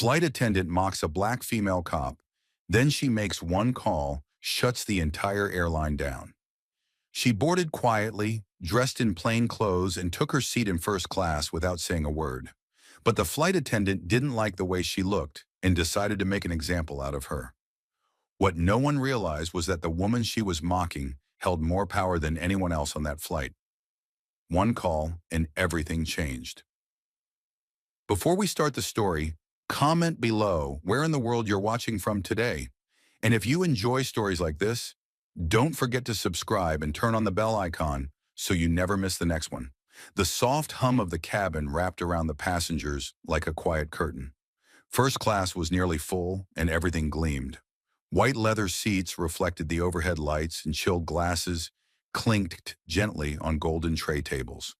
Flight attendant mocks a black female cop. Then she makes one call, shuts the entire airline down. She boarded quietly, dressed in plain clothes, and took her seat in first class without saying a word. But the flight attendant didn't like the way she looked and decided to make an example out of her. What no one realized was that the woman she was mocking held more power than anyone else on that flight. One call, and everything changed. Before we start the story, comment below where in the world you're watching from today. And if you enjoy stories like this, don't forget to subscribe and turn on the bell icon so you never miss the next one. The soft hum of the cabin wrapped around the passengers like a quiet curtain. First class was nearly full and everything gleamed. White leather seats reflected the overhead lights and chilled glasses clinked gently on golden tray tables.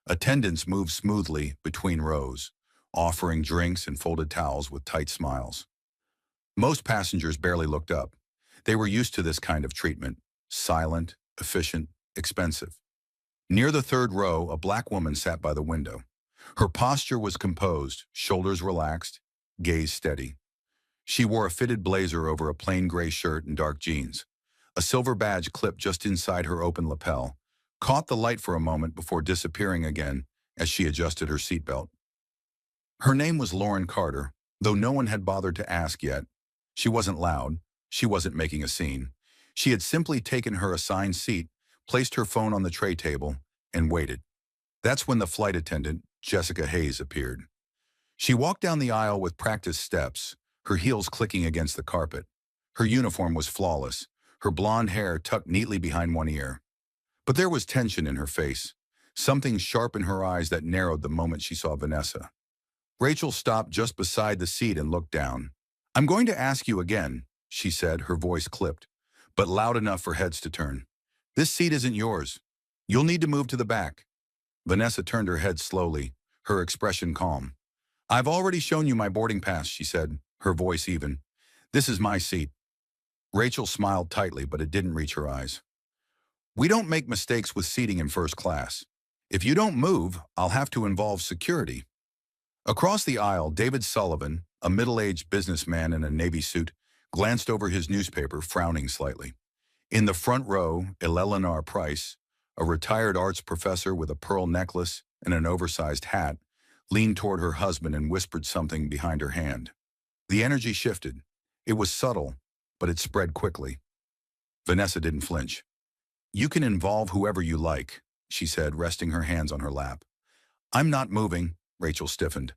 Attendants moved smoothly between rows, offering drinks and folded towels with tight smiles. Most passengers barely looked up. They were used to this kind of treatment: silent, efficient, expensive. Near the third row, a black woman sat by the window. Her posture was composed, shoulders relaxed, gaze steady. She wore a fitted blazer over a plain gray shirt and dark jeans. A silver badge clipped just inside her open lapel caught the light for a moment before disappearing again as she adjusted her seatbelt. Her name was Lauren Carter, though no one had bothered to ask yet. She wasn't loud. She wasn't making a scene. She had simply taken her assigned seat, placed her phone on the tray table, and waited. That's when the flight attendant, Jessica Hayes, appeared. She walked down the aisle with practiced steps, her heels clicking against the carpet. Her uniform was flawless, her blonde hair tucked neatly behind one ear. But there was tension in her face, something sharp in her eyes that narrowed the moment she saw Vanessa. Rachel stopped just beside the seat and looked down. "I'm going to ask you again," she said, her voice clipped, but loud enough for heads to turn. "This seat isn't yours. You'll need to move to the back." Vanessa turned her head slowly, her expression calm. "I've already shown you my boarding pass," she said, her voice even. "This is my seat." Rachel smiled tightly, but it didn't reach her eyes. "We don't make mistakes with seating in first class. If you don't move, I'll have to involve security." Across the aisle, David Sullivan, a middle-aged businessman in a navy suit, glanced over his newspaper, frowning slightly. In the front row, Eleanor Price, a retired arts professor with a pearl necklace and an oversized hat, leaned toward her husband and whispered something behind her hand. The energy shifted. It was subtle, but it spread quickly. Vanessa didn't flinch. "You can involve whoever you like," she said, resting her hands on her lap. "I'm not moving," Rachel stiffened.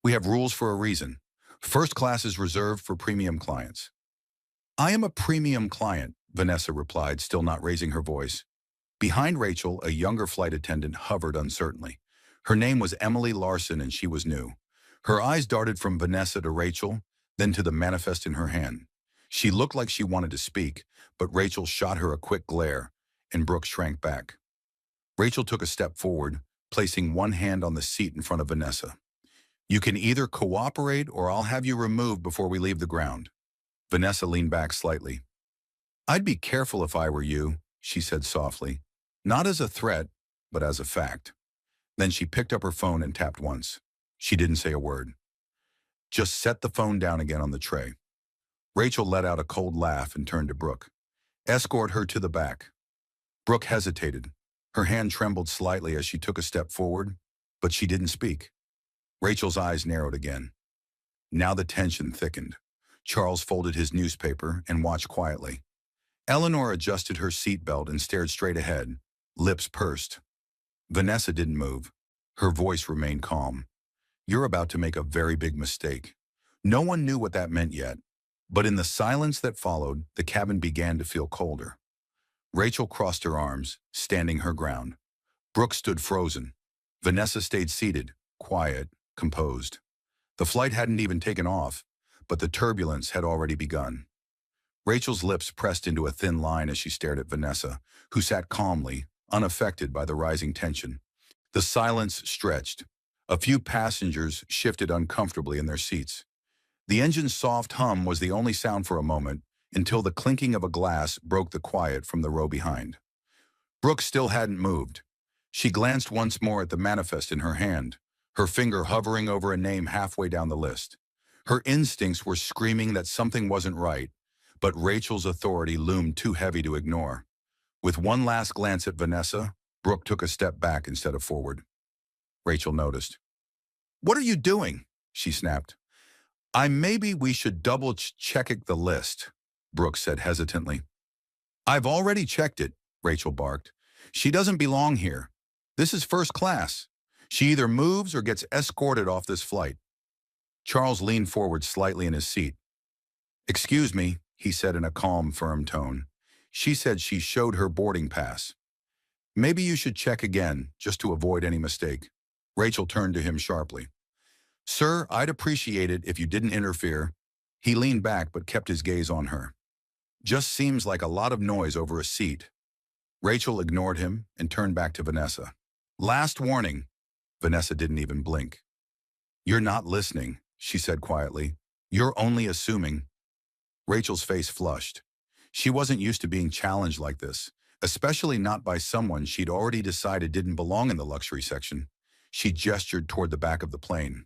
"We have rules for a reason. First class is reserved for premium clients." "I am a premium client," Vanessa replied, still not raising her voice. Behind Rachel, a younger flight attendant hovered uncertainly. Her name was Emily Larson, and she was new. Her eyes darted from Vanessa to Rachel, then to the manifest in her hand. She looked like she wanted to speak, but Rachel shot her a quick glare, and Brooke shrank back. Rachel took a step forward, placing one hand on the seat in front of Vanessa. "You can either cooperate or I'll have you removed before we leave the ground." Vanessa leaned back slightly. "I'd be careful if I were you," she said softly, not as a threat, but as a fact. Then she picked up her phone and tapped once. She didn't say a word. Just set the phone down again on the tray. Rachel let out a cold laugh and turned to Brooke. "Escort her to the back." Brooke hesitated. Her hand trembled slightly as she took a step forward, but she didn't speak. Rachel's eyes narrowed again. Now the tension thickened. Charles folded his newspaper and watched quietly. Eleanor adjusted her seatbelt and stared straight ahead, lips pursed. Vanessa didn't move. Her voice remained calm. "You're about to make a very big mistake." No one knew what that meant yet, but in the silence that followed, the cabin began to feel colder. Rachel crossed her arms, standing her ground. Brooke stood frozen. Vanessa stayed seated, quiet, composed. The flight hadn't even taken off, but the turbulence had already begun. Rachel's lips pressed into a thin line as she stared at Vanessa, who sat calmly, unaffected by the rising tension. The silence stretched. A few passengers shifted uncomfortably in their seats. The engine's soft hum was the only sound for a moment, until the clinking of a glass broke the quiet from the row behind. Brooke still hadn't moved. She glanced once more at the manifest in her hand, her finger hovering over a name halfway down the list. Her instincts were screaming that something wasn't right, but Rachel's authority loomed too heavy to ignore. With one last glance at Vanessa, Brooke took a step back instead of forward. Rachel noticed. "What are you doing?" she snapped. Maybe we should double-check the list," Brooke said hesitantly. "I've already checked it," Rachel barked. "She doesn't belong here. This is first class. She either moves or gets escorted off this flight." Charles leaned forward slightly in his seat. "Excuse me," he said in a calm, firm tone. "She said she showed her boarding pass. Maybe you should check again, just to avoid any mistake." Rachel turned to him sharply. "Sir, I'd appreciate it if you didn't interfere." He leaned back but kept his gaze on her. "Just seems like a lot of noise over a seat." Rachel ignored him and turned back to Vanessa. "Last warning." Vanessa didn't even blink. "You're not listening," she said quietly. "You're only assuming." Rachel's face flushed. She wasn't used to being challenged like this, especially not by someone she'd already decided didn't belong in the luxury section. She gestured toward the back of the plane.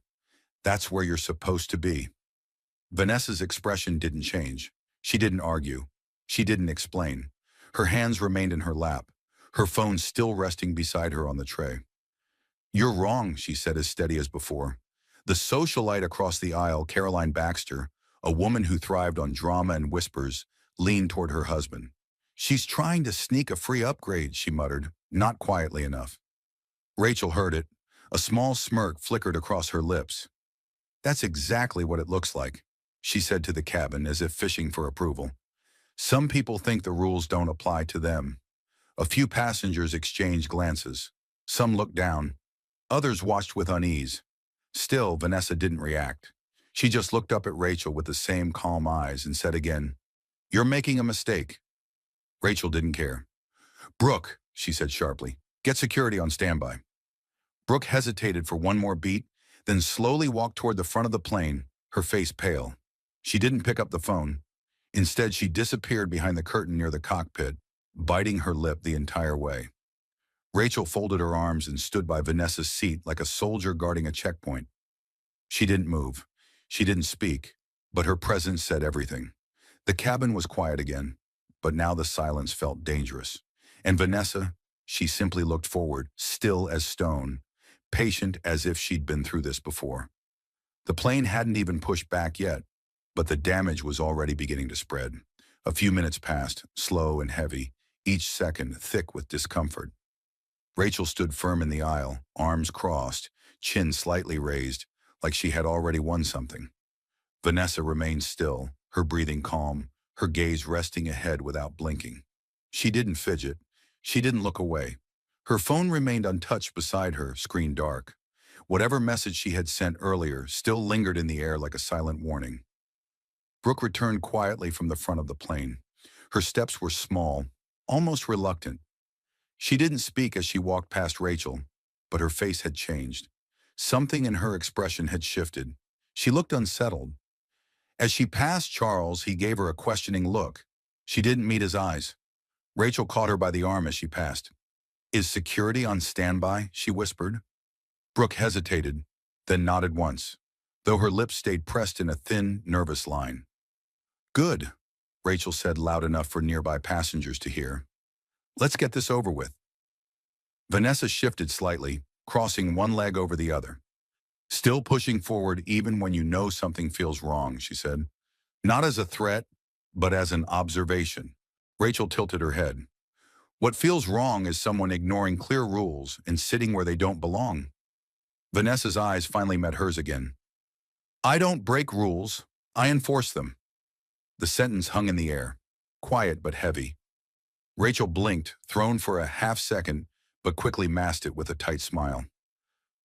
"That's where you're supposed to be." Vanessa's expression didn't change. She didn't argue. She didn't explain. Her hands remained in her lap, her phone still resting beside her on the tray. "You're wrong," she said as steady as before. The socialite across the aisle, Caroline Baxter, a woman who thrived on drama and whispers, leaned toward her husband. "She's trying to sneak a free upgrade," she muttered, not quietly enough. Rachel heard it. A small smirk flickered across her lips. "That's exactly what it looks like," she said to the cabin as if fishing for approval. "Some people think the rules don't apply to them." A few passengers exchanged glances. Some looked down. Others watched with unease. Still, Vanessa didn't react. She just looked up at Rachel with the same calm eyes and said again, "You're making a mistake." Rachel didn't care. "Brooke," she said sharply, "get security on standby." Brooke hesitated for one more beat, then slowly walked toward the front of the plane, her face pale. She didn't pick up the phone. Instead, she disappeared behind the curtain near the cockpit, biting her lip the entire way. Rachel folded her arms and stood by Vanessa's seat like a soldier guarding a checkpoint. She didn't move. She didn't speak, but her presence said everything. The cabin was quiet again, but now the silence felt dangerous. And Vanessa, she simply looked forward, still as stone, patient as if she'd been through this before. The plane hadn't even pushed back yet, but the damage was already beginning to spread. A few minutes passed, slow and heavy, each second thick with discomfort. Rachel stood firm in the aisle, arms crossed, chin slightly raised, like she had already won something. Vanessa remained still, her breathing calm, her gaze resting ahead without blinking. She didn't fidget. She didn't look away. Her phone remained untouched beside her, screen dark. Whatever message she had sent earlier still lingered in the air like a silent warning. Brooke returned quietly from the front of the plane. Her steps were small, almost reluctant. She didn't speak as she walked past Rachel, but her face had changed. Something in her expression had shifted. She looked unsettled. As she passed Charles, he gave her a questioning look. She didn't meet his eyes. Rachel caught her by the arm as she passed. "Is security on standby?" she whispered. Brooke hesitated, then nodded once, though her lips stayed pressed in a thin, nervous line. "Good," Rachel said loud enough for nearby passengers to hear. "Let's get this over with." Vanessa shifted slightly, crossing one leg over the other. "Still pushing forward even when you know something feels wrong," she said. "Not as a threat, but as an observation." Rachel tilted her head. "What feels wrong is someone ignoring clear rules and sitting where they don't belong." Vanessa's eyes finally met hers again. "I don't break rules, I enforce them." The sentence hung in the air, quiet but heavy. Rachel blinked, thrown for a half second, but quickly masked it with a tight smile.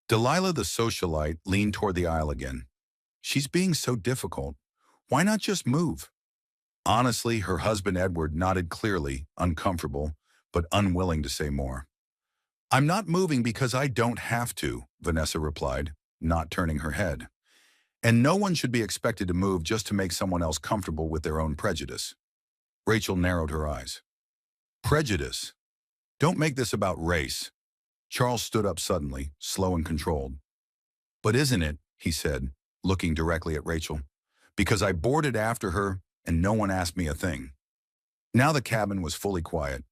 Delilah the socialite leaned toward the aisle again. "She's being so difficult. Why not just move?" Honestly, her husband Edward nodded clearly, uncomfortable, but unwilling to say more. "I'm not moving because I don't have to," Vanessa replied, not turning her head. "And no one should be expected to move just to make someone else comfortable with their own prejudice." Rachel narrowed her eyes. "Prejudice? Don't make this about race." Charles stood up suddenly, slow and controlled. "But isn't it?" he said, looking directly at Rachel. Because I boarded after her and no one asked me a thing. Now the cabin was fully quiet.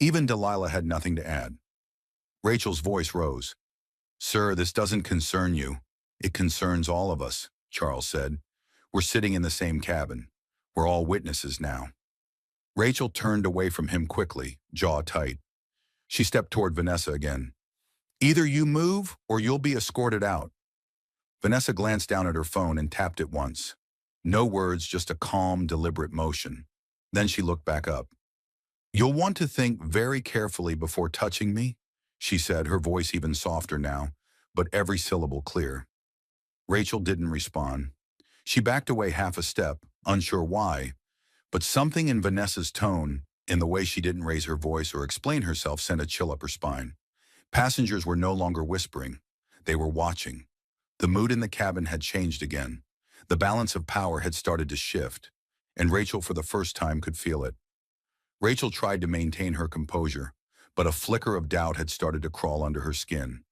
Even Delilah had nothing to add. Rachel's voice rose. Sir, this doesn't concern you. It concerns all of us, Charles said. We're sitting in the same cabin. We're all witnesses now. Rachel turned away from him quickly, jaw tight. She stepped toward Vanessa again. Either you move or you'll be escorted out. Vanessa glanced down at her phone and tapped it once. No words, just a calm, deliberate motion. Then she looked back up. You'll want to think very carefully before touching me, she said, her voice even softer now, but every syllable clear. Rachel didn't respond. She backed away half a step, unsure why, but something in Vanessa's tone, in the way she didn't raise her voice or explain herself, sent a chill up her spine. Passengers were no longer whispering. They were watching. The mood in the cabin had changed again. The balance of power had started to shift, and Rachel for the first time could feel it. Rachel tried to maintain her composure, but a flicker of doubt had started to crawl under her skin.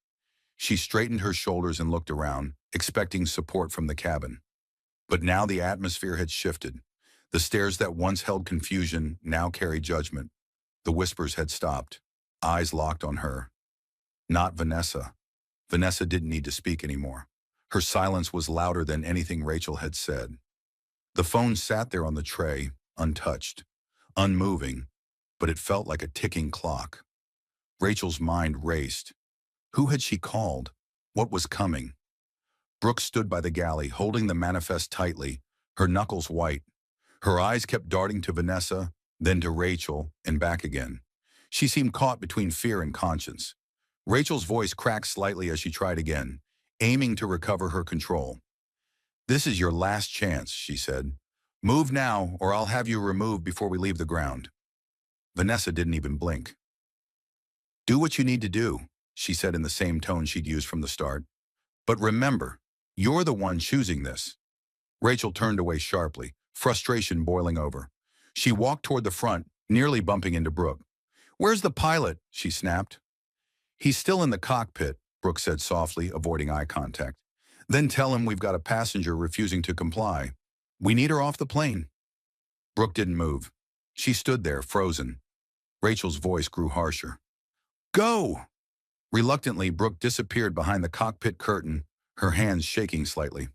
She straightened her shoulders and looked around, expecting support from the cabin. But now the atmosphere had shifted. The stares that once held confusion now carried judgment. The whispers had stopped, eyes locked on her. Not Vanessa. Vanessa didn't need to speak anymore. Her silence was louder than anything Rachel had said. The phone sat there on the tray, untouched, unmoving, but it felt like a ticking clock. Rachel's mind raced. Who had she called? What was coming? Brooke stood by the galley, holding the manifest tightly, her knuckles white. Her eyes kept darting to Vanessa, then to Rachel, and back again. She seemed caught between fear and conscience. Rachel's voice cracked slightly as she tried again, aiming to recover her control. This is your last chance, she said. Move now, or I'll have you removed before we leave the ground. Vanessa didn't even blink. Do what you need to do, she said in the same tone she'd used from the start. But remember, you're the one choosing this. Rachel turned away sharply, frustration boiling over. She walked toward the front, nearly bumping into Brooke. Where's the pilot? She snapped. He's still in the cockpit, Brooke said softly, avoiding eye contact. Then tell him we've got a passenger refusing to comply. We need her off the plane. Brooke didn't move. She stood there, frozen. Rachel's voice grew harsher. Go! Reluctantly, Brooke disappeared behind the cockpit curtain, her hands shaking slightly.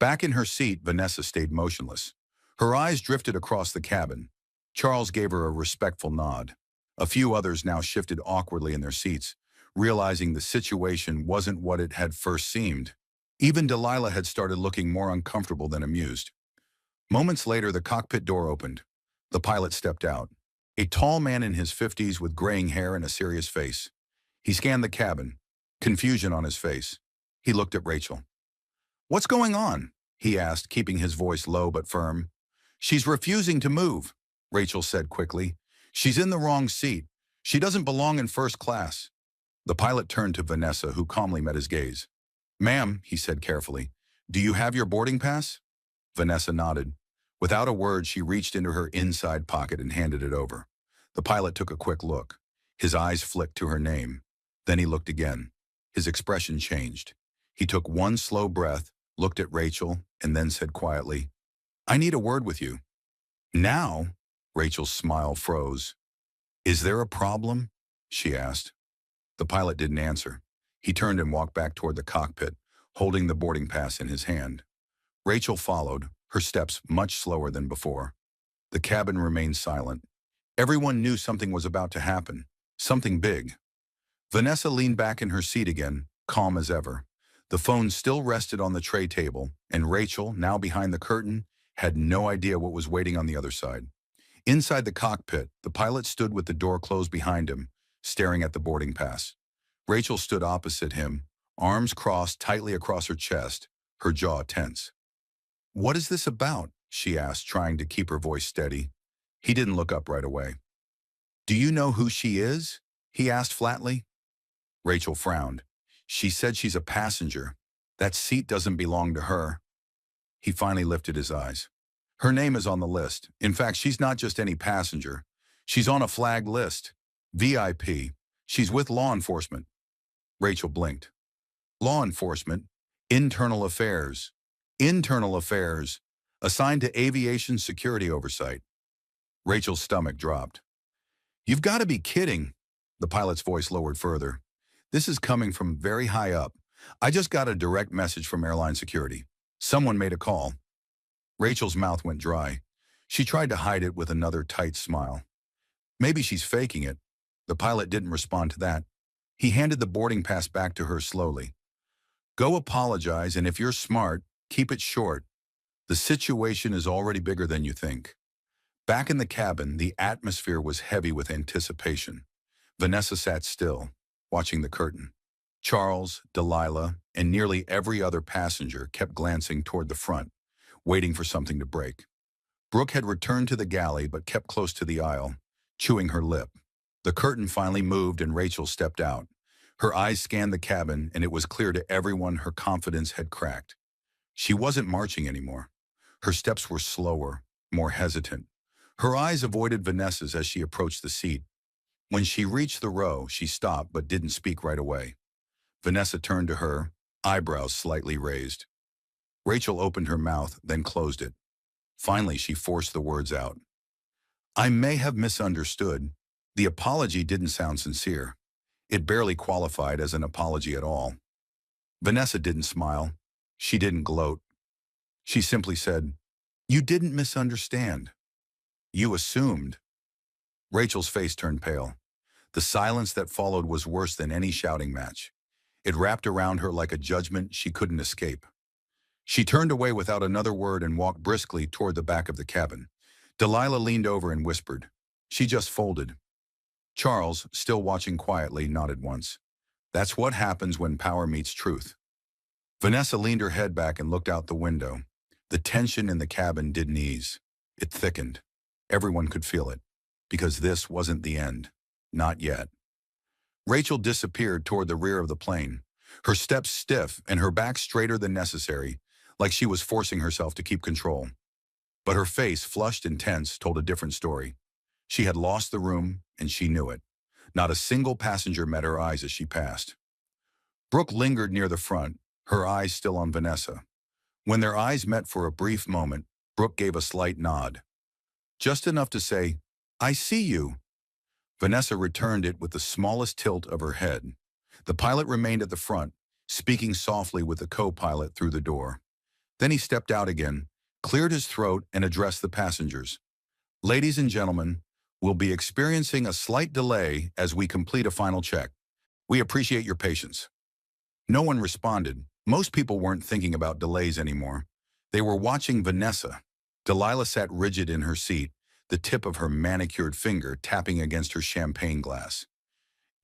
Back in her seat, Vanessa stayed motionless. Her eyes drifted across the cabin. Charles gave her a respectful nod. A few others now shifted awkwardly in their seats, realizing the situation wasn't what it had first seemed. Even Delilah had started looking more uncomfortable than amused. Moments later, the cockpit door opened. The pilot stepped out. A tall man in his 50s with graying hair and a serious face. He scanned the cabin, confusion on his face. He looked at Rachel. What's going on? He asked, keeping his voice low but firm. She's refusing to move, Rachel said quickly. She's in the wrong seat. She doesn't belong in first class. The pilot turned to Vanessa, who calmly met his gaze. Ma'am, he said carefully, do you have your boarding pass? Vanessa nodded. Without a word, she reached into her inside pocket and handed it over. The pilot took a quick look. His eyes flicked to her name. Then he looked again. His expression changed. He took one slow breath, looked at Rachel, and then said quietly, I need a word with you. Now? Rachel's smile froze. Is there a problem? She asked. The pilot didn't answer. He turned and walked back toward the cockpit, holding the boarding pass in his hand. Rachel followed, her steps much slower than before. The cabin remained silent. Everyone knew something was about to happen, something big. Vanessa leaned back in her seat again, calm as ever. The phone still rested on the tray table, and Rachel, now behind the curtain, had no idea what was waiting on the other side. Inside the cockpit, the pilot stood with the door closed behind him, staring at the boarding pass. Rachel stood opposite him, arms crossed tightly across her chest, her jaw tense. What is this about? She asked, trying to keep her voice steady. He didn't look up right away. Do you know who she is? He asked flatly. Rachel frowned. She said she's a passenger. That seat doesn't belong to her. He finally lifted his eyes. Her name is on the list. In fact, she's not just any passenger. She's on a flagged list. VIP. She's with law enforcement. Rachel blinked. Law enforcement? Internal affairs. Internal Affairs, assigned to Aviation Security Oversight. Rachel's stomach dropped. You've got to be kidding. The pilot's voice lowered further. This is coming from very high up. I just got a direct message from Airline Security. Someone made a call. Rachel's mouth went dry. She tried to hide it with another tight smile. Maybe she's faking it. The pilot didn't respond to that. He handed the boarding pass back to her slowly. Go apologize, and if you're smart, keep it short. The situation is already bigger than you think. Back in the cabin, the atmosphere was heavy with anticipation. Vanessa sat still, watching the curtain. Charles, Delilah, and nearly every other passenger kept glancing toward the front, waiting for something to break. Brooke had returned to the galley but kept close to the aisle, chewing her lip. The curtain finally moved and Rachel stepped out. Her eyes scanned the cabin, and it was clear to everyone her confidence had cracked. She wasn't marching anymore. Her steps were slower, more hesitant. Her eyes avoided Vanessa's as she approached the seat. When she reached the row, she stopped but didn't speak right away. Vanessa turned to her, eyebrows slightly raised. Rachel opened her mouth, then closed it. Finally, she forced the words out. I may have misunderstood. The apology didn't sound sincere. It barely qualified as an apology at all. Vanessa didn't smile. She didn't gloat. She simply said, You didn't misunderstand. You assumed. Rachel's face turned pale. The silence that followed was worse than any shouting match. It wrapped around her like a judgment she couldn't escape. She turned away without another word and walked briskly toward the back of the cabin. Delilah leaned over and whispered, She just folded. Charles, still watching quietly, nodded once. That's what happens when power meets truth. Vanessa leaned her head back and looked out the window. The tension in the cabin didn't ease. It thickened. Everyone could feel it, because this wasn't the end. Not yet. Rachel disappeared toward the rear of the plane, her steps stiff and her back straighter than necessary, like she was forcing herself to keep control. But her face, flushed and tense, told a different story. She had lost the room, and she knew it. Not a single passenger met her eyes as she passed. Brooke lingered near the front, her eyes still on Vanessa. When their eyes met for a brief moment, Brooke gave a slight nod. Just enough to say, I see you. Vanessa returned it with the smallest tilt of her head. The pilot remained at the front, speaking softly with the co-pilot through the door. Then he stepped out again, cleared his throat, and addressed the passengers. Ladies and gentlemen, we'll be experiencing a slight delay as we complete a final check. We appreciate your patience. No one responded. Most people weren't thinking about delays anymore. They were watching Vanessa. Delilah sat rigid in her seat, the tip of her manicured finger tapping against her champagne glass.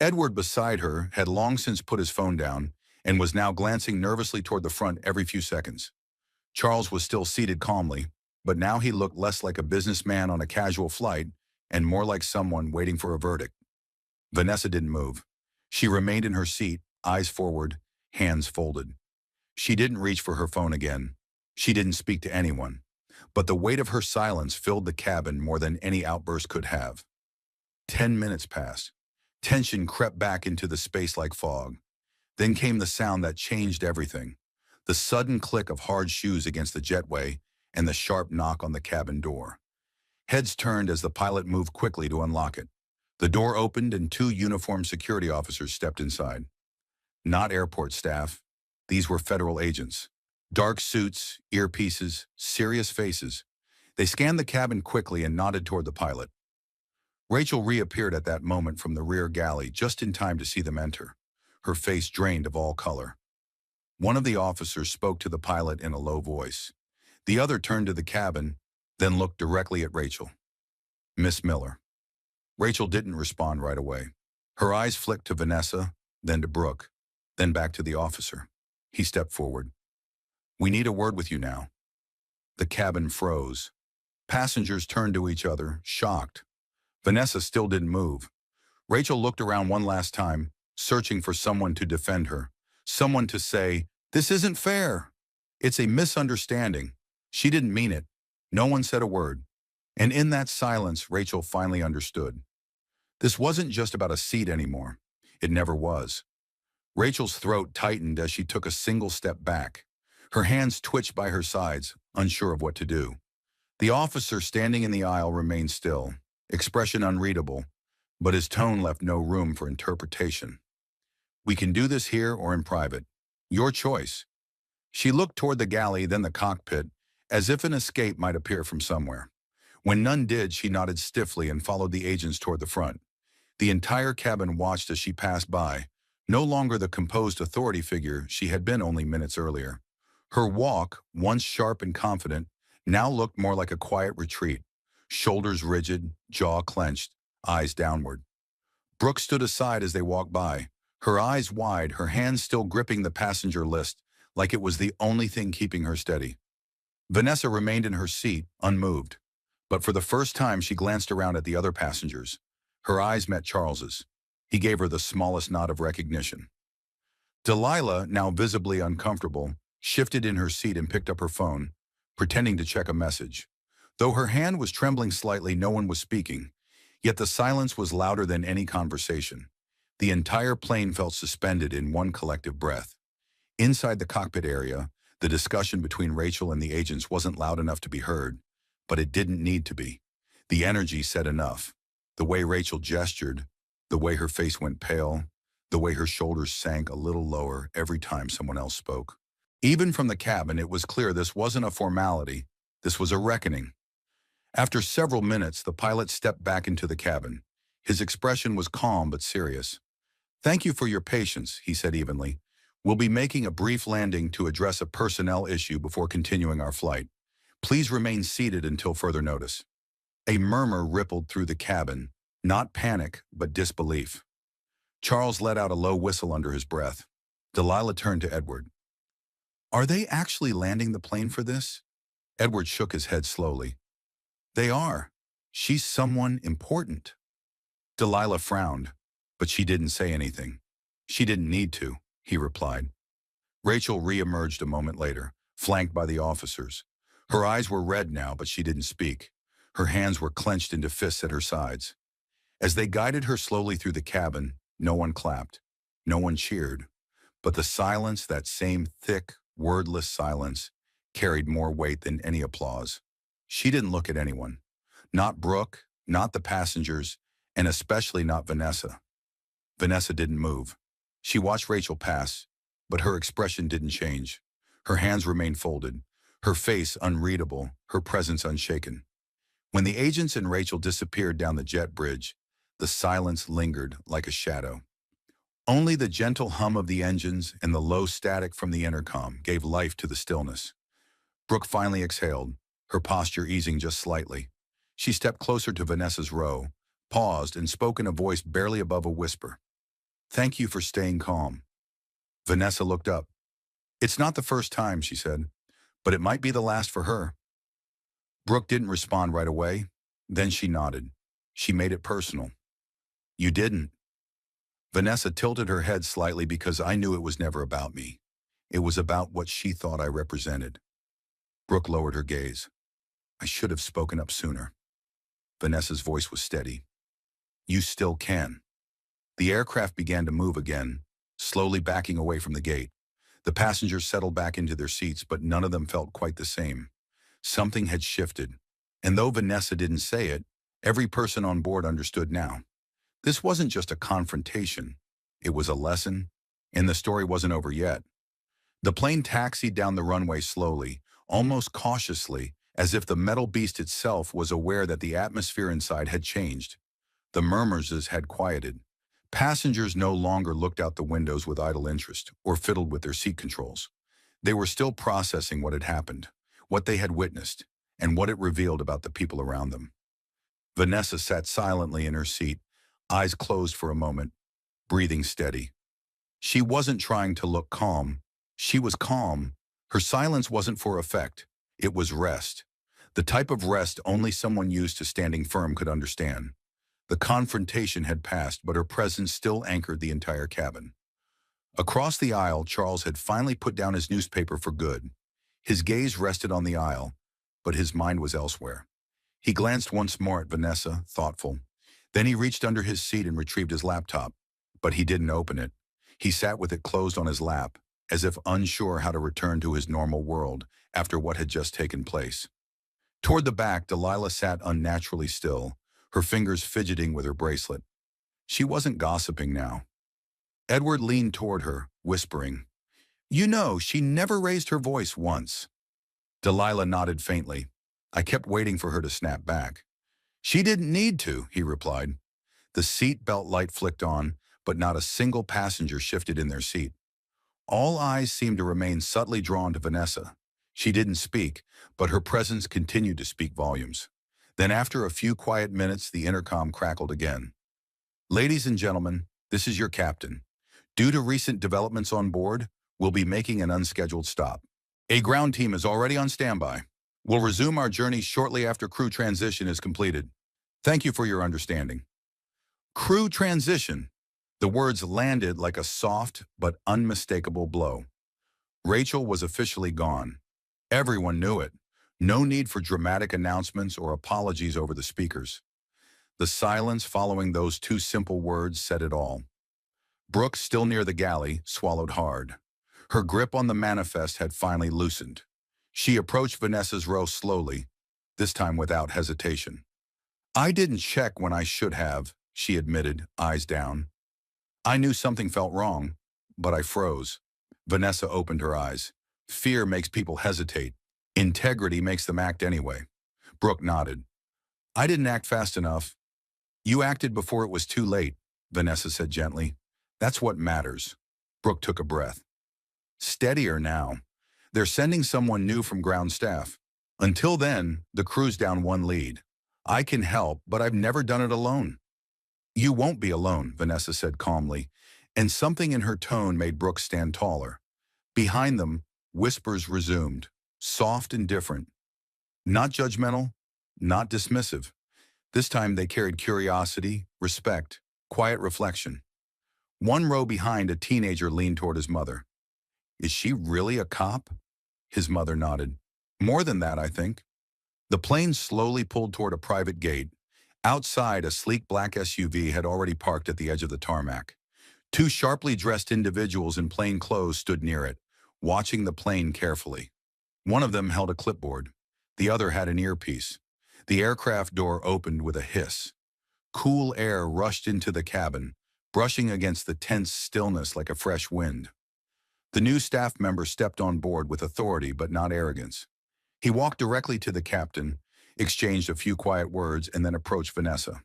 Edward beside her had long since put his phone down and was now glancing nervously toward the front every few seconds. Charles was still seated calmly, but now he looked less like a businessman on a casual flight and more like someone waiting for a verdict. Vanessa didn't move. She remained in her seat, eyes forward, hands folded. She didn't reach for her phone again. She didn't speak to anyone. But the weight of her silence filled the cabin more than any outburst could have. 10 minutes passed. Tension crept back into the space like fog. Then came the sound that changed everything. The sudden click of hard shoes against the jetway and the sharp knock on the cabin door. Heads turned as the pilot moved quickly to unlock it. The door opened and two uniformed security officers stepped inside. Not airport staff. These were federal agents. Dark suits, earpieces, serious faces. They scanned the cabin quickly and nodded toward the pilot. Rachel reappeared at that moment from the rear galley just in time to see them enter, her face drained of all color. One of the officers spoke to the pilot in a low voice. The other turned to the cabin, then looked directly at Rachel. Miss Miller. Rachel didn't respond right away. Her eyes flicked to Vanessa, then to Brooke, then back to the officer. He stepped forward. We need a word with you now. The cabin froze. Passengers turned to each other, shocked. Vanessa still didn't move. Rachel looked around one last time, searching for someone to defend her, someone to say, "This isn't fair. It's a misunderstanding." She didn't mean it. No one said a word. And in that silence, Rachel finally understood. This wasn't just about a seat anymore. It never was. Rachel's throat tightened as she took a single step back. Her hands twitched by her sides, unsure of what to do. The officer standing in the aisle remained still, expression unreadable, but his tone left no room for interpretation. "We can do this here or in private. Your choice." She looked toward the galley, then the cockpit, as if an escape might appear from somewhere. When none did, she nodded stiffly and followed the agents toward the front. The entire cabin watched as she passed by, no longer the composed authority figure she had been only minutes earlier. Her walk, once sharp and confident, now looked more like a quiet retreat, shoulders rigid, jaw clenched, eyes downward. Brooke stood aside as they walked by, her eyes wide, her hands still gripping the passenger list, like it was the only thing keeping her steady. Vanessa remained in her seat, unmoved. But for the first time, she glanced around at the other passengers. Her eyes met Charles's. He gave her the smallest nod of recognition. Delilah, now visibly uncomfortable, shifted in her seat and picked up her phone, pretending to check a message. Though her hand was trembling slightly, no one was speaking, yet the silence was louder than any conversation. The entire plane felt suspended in one collective breath. Inside the cockpit area, the discussion between Rachel and the agents wasn't loud enough to be heard, but it didn't need to be. The energy said enough. The way Rachel gestured, the way her face went pale, the way her shoulders sank a little lower every time someone else spoke. Even from the cabin, it was clear this wasn't a formality. This was a reckoning. After several minutes, the pilot stepped back into the cabin. His expression was calm but serious. "Thank you for your patience," he said evenly. "We'll be making a brief landing to address a personnel issue before continuing our flight. Please remain seated until further notice." A murmur rippled through the cabin, not panic, but disbelief. Charles let out a low whistle under his breath. Delilah turned to Edward. "Are they actually landing the plane for this?" Edward shook his head slowly. "They are. She's someone important." Delilah frowned, but she didn't say anything. "She didn't need to," he replied. Rachel re-emerged a moment later, flanked by the officers. Her eyes were red now, but she didn't speak. Her hands were clenched into fists at her sides. As they guided her slowly through the cabin, no one clapped. No one cheered. But the silence, that same thick, wordless silence, carried more weight than any applause. She didn't look at anyone. Not Brooke, not the passengers, and especially not Vanessa. Vanessa didn't move. She watched Rachel pass, but her expression didn't change. Her hands remained folded, her face unreadable, her presence unshaken. When the agents and Rachel disappeared down the jet bridge, the silence lingered like a shadow. Only the gentle hum of the engines and the low static from the intercom gave life to the stillness. Brooke finally exhaled, her posture easing just slightly. She stepped closer to Vanessa's row, paused, and spoke in a voice barely above a whisper. "Thank you for staying calm." Vanessa looked up. "It's not the first time," she said, "but it might be the last for her." Brooke didn't respond right away. Then she nodded. She made it personal. "You didn't." Vanessa tilted her head slightly because I knew it was never about me. It was about what she thought I represented. Brooke lowered her gaze. "I should have spoken up sooner." Vanessa's voice was steady. "You still can." The aircraft began to move again, slowly backing away from the gate. The passengers settled back into their seats, but none of them felt quite the same. Something had shifted, and though Vanessa didn't say it, every person on board understood now. This wasn't just a confrontation. It was a lesson, and the story wasn't over yet. The plane taxied down the runway slowly, almost cautiously, as if the metal beast itself was aware that the atmosphere inside had changed. The murmurs had quieted. Passengers no longer looked out the windows with idle interest or fiddled with their seat controls. They were still processing what had happened, what they had witnessed, and what it revealed about the people around them. Vanessa sat silently in her seat, eyes closed for a moment, breathing steady. She wasn't trying to look calm. She was calm. Her silence wasn't for effect. It was rest. The type of rest only someone used to standing firm could understand. The confrontation had passed, but her presence still anchored the entire cabin. Across the aisle, Charles had finally put down his newspaper for good. His gaze rested on the aisle, but his mind was elsewhere. He glanced once more at Vanessa, thoughtful. Then he reached under his seat and retrieved his laptop, but he didn't open it. He sat with it closed on his lap, as if unsure how to return to his normal world after what had just taken place. Toward the back, Delilah sat unnaturally still, her fingers fidgeting with her bracelet. She wasn't gossiping now. Edward leaned toward her, whispering, "You know, she never raised her voice once." Delilah nodded faintly. I kept waiting for her to snap back. "She didn't need to," he replied. The seat belt light flicked on, but not a single passenger shifted in their seat. All eyes seemed to remain subtly drawn to Vanessa. She didn't speak, but her presence continued to speak volumes. Then after a few quiet minutes, the intercom crackled again. "Ladies and gentlemen, this is your captain. Due to recent developments on board, we'll be making an unscheduled stop. A ground team is already on standby. We'll resume our journey shortly after crew transition is completed. Thank you for your understanding." Crew transition. The words landed like a soft but unmistakable blow. Rachel was officially gone. Everyone knew it. No need for dramatic announcements or apologies over the speakers. The silence following those two simple words said it all. Brooke, still near the galley, swallowed hard. Her grip on the manifest had finally loosened. She approached Vanessa's row slowly, this time without hesitation. "I didn't check when I should have," she admitted, eyes down. "I knew something felt wrong, but I froze." Vanessa opened her eyes. "Fear makes people hesitate. Integrity makes them act anyway." Brooke nodded. "I didn't act fast enough." "You acted before it was too late," Vanessa said gently. "That's what matters." Brooke took a breath. "Steadier now. They're sending someone new from ground staff. Until then, the crew's down one lead. I can help, but I've never done it alone." "You won't be alone," Vanessa said calmly, and something in her tone made Brooke stand taller. Behind them, whispers resumed, soft and different. Not judgmental, not dismissive. This time they carried curiosity, respect, quiet reflection. One row behind, a teenager leaned toward his mother. "Is she really a cop?" His mother nodded. "More than that, I think." The plane slowly pulled toward a private gate. Outside, a sleek black SUV had already parked at the edge of the tarmac. Two sharply dressed individuals in plain clothes stood near it, watching the plane carefully. One of them held a clipboard. The other had an earpiece. The aircraft door opened with a hiss. Cool air rushed into the cabin, brushing against the tense stillness like a fresh wind. The new staff member stepped on board with authority but not arrogance. He walked directly to the captain, exchanged a few quiet words, and then approached Vanessa.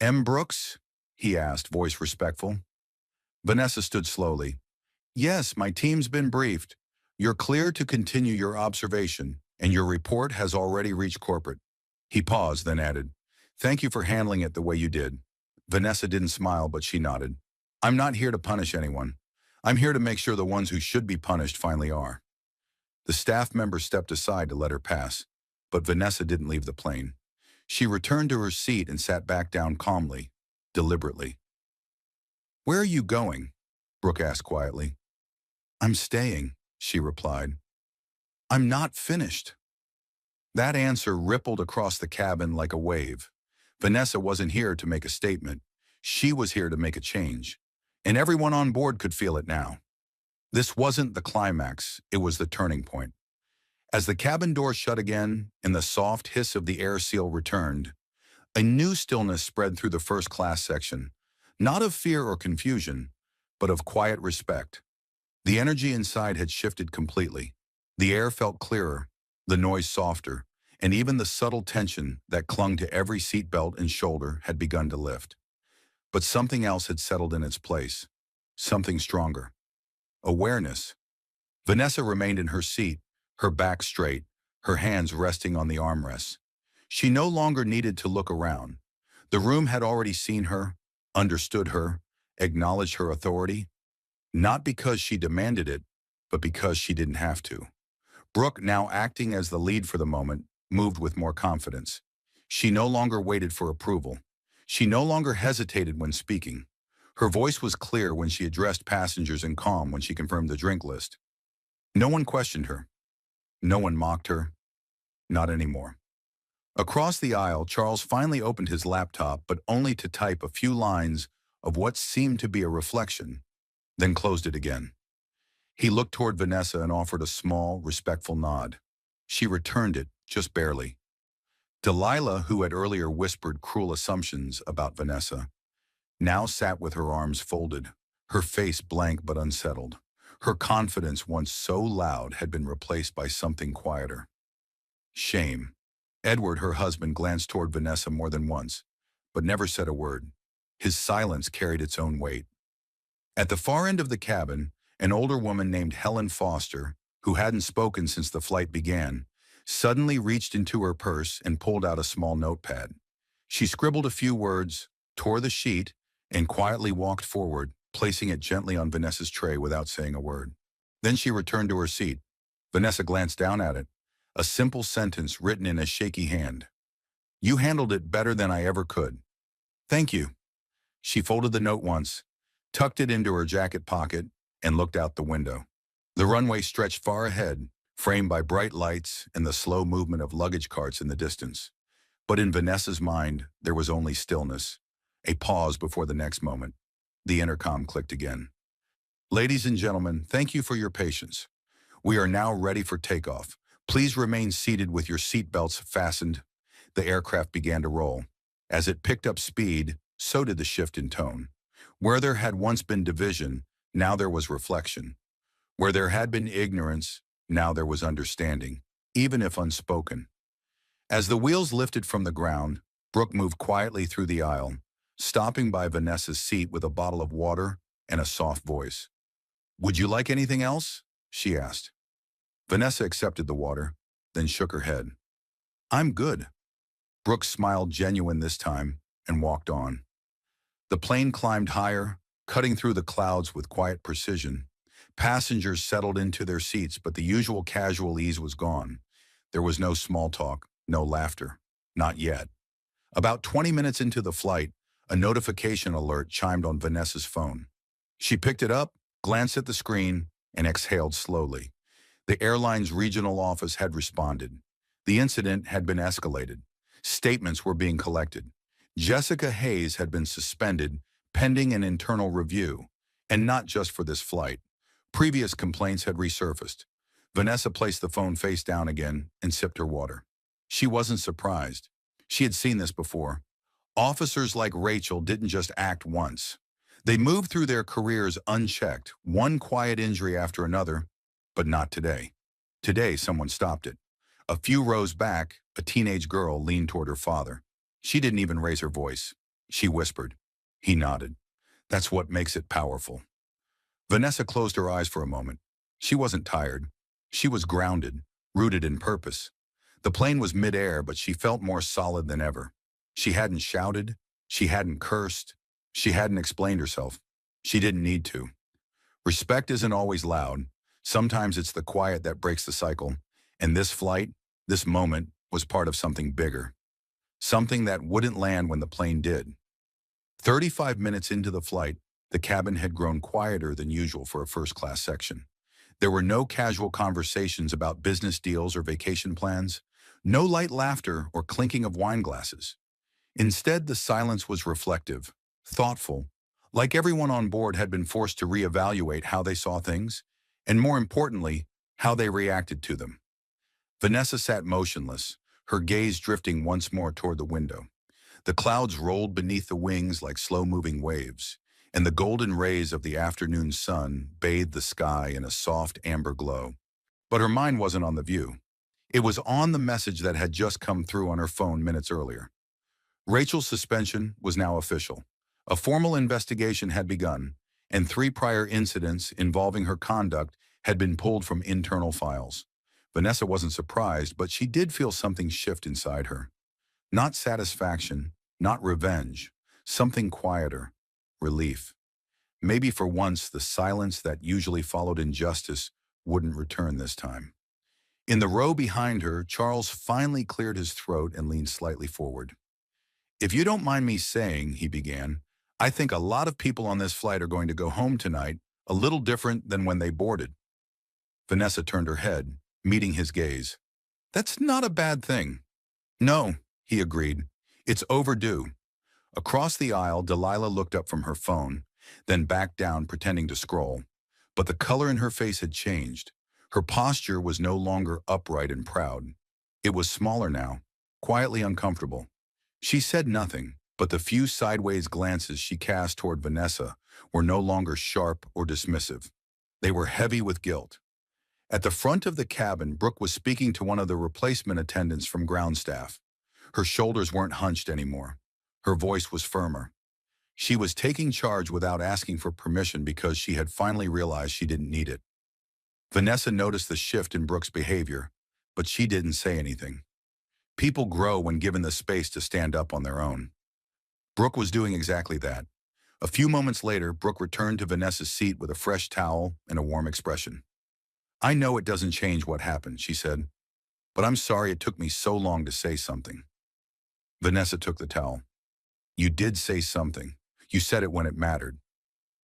"M. Brooks?" he asked, voice respectful. Vanessa stood slowly. "Yes, my team's been briefed. You're clear to continue your observation, and your report has already reached corporate." He paused, then added, "Thank you for handling it the way you did." Vanessa didn't smile, but she nodded. "I'm not here to punish anyone. I'm here to make sure the ones who should be punished finally are." The staff member stepped aside to let her pass, but Vanessa didn't leave the plane. She returned to her seat and sat back down calmly, deliberately. "Where are you going?" Brooke asked quietly. "I'm staying," she replied. "I'm not finished." That answer rippled across the cabin like a wave. Vanessa wasn't here to make a statement. She was here to make a change. And everyone on board could feel it now. This wasn't the climax, it was the turning point. As the cabin door shut again and the soft hiss of the air seal returned, a new stillness spread through the first-class section, not of fear or confusion, but of quiet respect. The energy inside had shifted completely. The air felt clearer, the noise softer, and even the subtle tension that clung to every seatbelt and shoulder had begun to lift. But something else had settled in its place, something stronger. Awareness. Vanessa remained in her seat, her back straight, her hands resting on the armrests. She no longer needed to look around. The room had already seen her, understood her, acknowledged her authority, not because she demanded it, but because she didn't have to. Brooke, now acting as the lead for the moment, moved with more confidence. She no longer waited for approval. She no longer hesitated when speaking. Her voice was clear when she addressed passengers and calm when she confirmed the drink list. No one questioned her. No one mocked her. Not anymore. Across the aisle, Charles finally opened his laptop, but only to type a few lines of what seemed to be a reflection, then closed it again. He looked toward Vanessa and offered a small, respectful nod. She returned it, just barely. Delilah, who had earlier whispered cruel assumptions about Vanessa, now sat with her arms folded, her face blank but unsettled. Her confidence, once so loud, had been replaced by something quieter. Shame. Edward, her husband, glanced toward Vanessa more than once, but never said a word. His silence carried its own weight. At the far end of the cabin, an older woman named Helen Foster, who hadn't spoken since the flight began, suddenly reached into her purse and pulled out a small notepad. She scribbled a few words, tore the sheet, and quietly walked forward, placing it gently on Vanessa's tray without saying a word. Then she returned to her seat. Vanessa glanced down at it. A simple sentence written in a shaky hand. "You handled it better than I ever could. Thank you." She folded the note once, tucked it into her jacket pocket, and looked out the window. The runway stretched far ahead, framed by bright lights and the slow movement of luggage carts in the distance. But in Vanessa's mind, there was only stillness, a pause before the next moment. The intercom clicked again. "Ladies and gentlemen, thank you for your patience. We are now ready for takeoff. Please remain seated with your seatbelts fastened." The aircraft began to roll. As it picked up speed, so did the shift in tone. Where there had once been division, now there was reflection. Where there had been ignorance, now there was understanding, even if unspoken. As the wheels lifted from the ground, Brooke moved quietly through the aisle, stopping by Vanessa's seat with a bottle of water and a soft voice. "Would you like anything else?" she asked. Vanessa accepted the water, then shook her head. "I'm good." Brooke smiled genuine this time and walked on. The plane climbed higher, cutting through the clouds with quiet precision. Passengers settled into their seats, but the usual casual ease was gone. There was no small talk, no laughter. Not yet. About 20 minutes into the flight, a notification alert chimed on Vanessa's phone. She picked it up, glanced at the screen, and exhaled slowly. The airline's regional office had responded. The incident had been escalated. Statements were being collected. Jessica Hayes had been suspended, pending an internal review, and not just for this flight. Previous complaints had resurfaced. Vanessa placed the phone face down again and sipped her water. She wasn't surprised. She had seen this before. Officers like Rachel didn't just act once. They moved through their careers unchecked, one quiet injury after another, but not today. Today, someone stopped it. A few rows back, a teenage girl leaned toward her father. She didn't even raise her voice. She whispered. He nodded. That's what makes it powerful. Vanessa closed her eyes for a moment. She wasn't tired. She was grounded, rooted in purpose. The plane was midair, but she felt more solid than ever. She hadn't shouted. She hadn't cursed. She hadn't explained herself. She didn't need to. Respect isn't always loud. Sometimes it's the quiet that breaks the cycle. And this flight, this moment, was part of something bigger. Something that wouldn't land when the plane did. 35 minutes into the flight, the cabin had grown quieter than usual for a first-class section. There were no casual conversations about business deals or vacation plans, no light laughter or clinking of wine glasses. Instead, the silence was reflective, thoughtful, like everyone on board had been forced to reevaluate how they saw things, and more importantly, how they reacted to them. Vanessa sat motionless, her gaze drifting once more toward the window. The clouds rolled beneath the wings like slow-moving waves, and the golden rays of the afternoon sun bathed the sky in a soft amber glow. But her mind wasn't on the view. It was on the message that had just come through on her phone minutes earlier. Rachel's suspension was now official. A formal investigation had begun, and 3 prior incidents involving her conduct had been pulled from internal files. Vanessa wasn't surprised, but she did feel something shift inside her. Not satisfaction, not revenge, something quieter, relief. Maybe for once the silence that usually followed injustice wouldn't return this time. In the row behind her, Charles finally cleared his throat and leaned slightly forward. "If you don't mind me saying," he began, "I think a lot of people on this flight are going to go home tonight, a little different than when they boarded." Vanessa turned her head, meeting his gaze. "That's not a bad thing." "No," he agreed. "It's overdue." Across the aisle, Delilah looked up from her phone, then back down, pretending to scroll. But the color in her face had changed. Her posture was no longer upright and proud. It was smaller now, quietly uncomfortable. She said nothing, but the few sideways glances she cast toward Vanessa were no longer sharp or dismissive. They were heavy with guilt. At the front of the cabin, Brooke was speaking to one of the replacement attendants from ground staff. Her shoulders weren't hunched anymore. Her voice was firmer. She was taking charge without asking for permission because she had finally realized she didn't need it. Vanessa noticed the shift in Brooke's behavior, but she didn't say anything. People grow when given the space to stand up on their own. Brooke was doing exactly that. A few moments later, Brooke returned to Vanessa's seat with a fresh towel and a warm expression. "I know it doesn't change what happened," she said, "but I'm sorry it took me so long to say something." Vanessa took the towel. "You did say something. You said it when it mattered."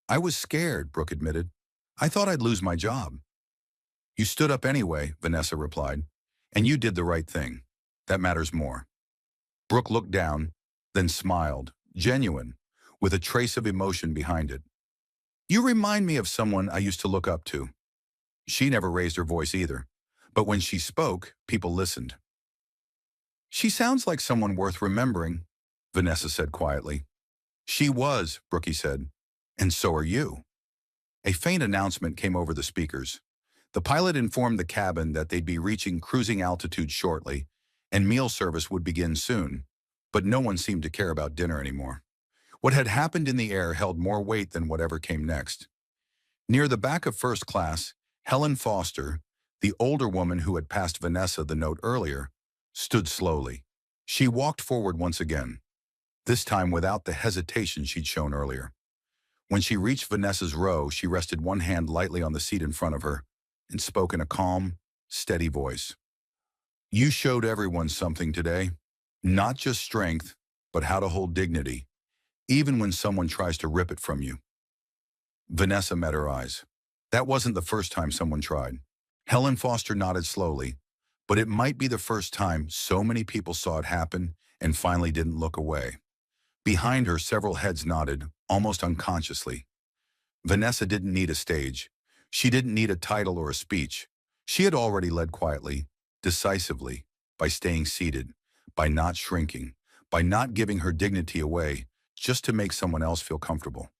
"I was scared," Brooke admitted. "I thought I'd lose my job." "You stood up anyway," Vanessa replied, "and you did the right thing. That matters more." Brooke looked down, then smiled, genuine, with a trace of emotion behind it. "You remind me of someone I used to look up to." She never raised her voice either, but when she spoke, people listened. "She sounds like someone worth remembering," Vanessa said quietly. "She was," Brookie said, "and so are you." A faint announcement came over the speakers. The pilot informed the cabin that they'd be reaching cruising altitude shortly, and meal service would begin soon, but no one seemed to care about dinner anymore. What had happened in the air held more weight than whatever came next. Near the back of first class, Helen Foster, the older woman who had passed Vanessa the note earlier, stood slowly. She walked forward once again, this time without the hesitation she'd shown earlier. When she reached Vanessa's row, she rested one hand lightly on the seat in front of her and spoke in a calm, steady voice. "You showed everyone something today. Not just strength, but how to hold dignity, even when someone tries to rip it from you." Vanessa met her eyes. That wasn't the first time someone tried. Helen Foster nodded slowly, but it might be the first time so many people saw it happen and finally didn't look away. Behind her, several heads nodded, almost unconsciously. Vanessa didn't need a stage. She didn't need a title or a speech. She had already led quietly, decisively, by staying seated, by not shrinking, by not giving her dignity away just to make someone else feel comfortable.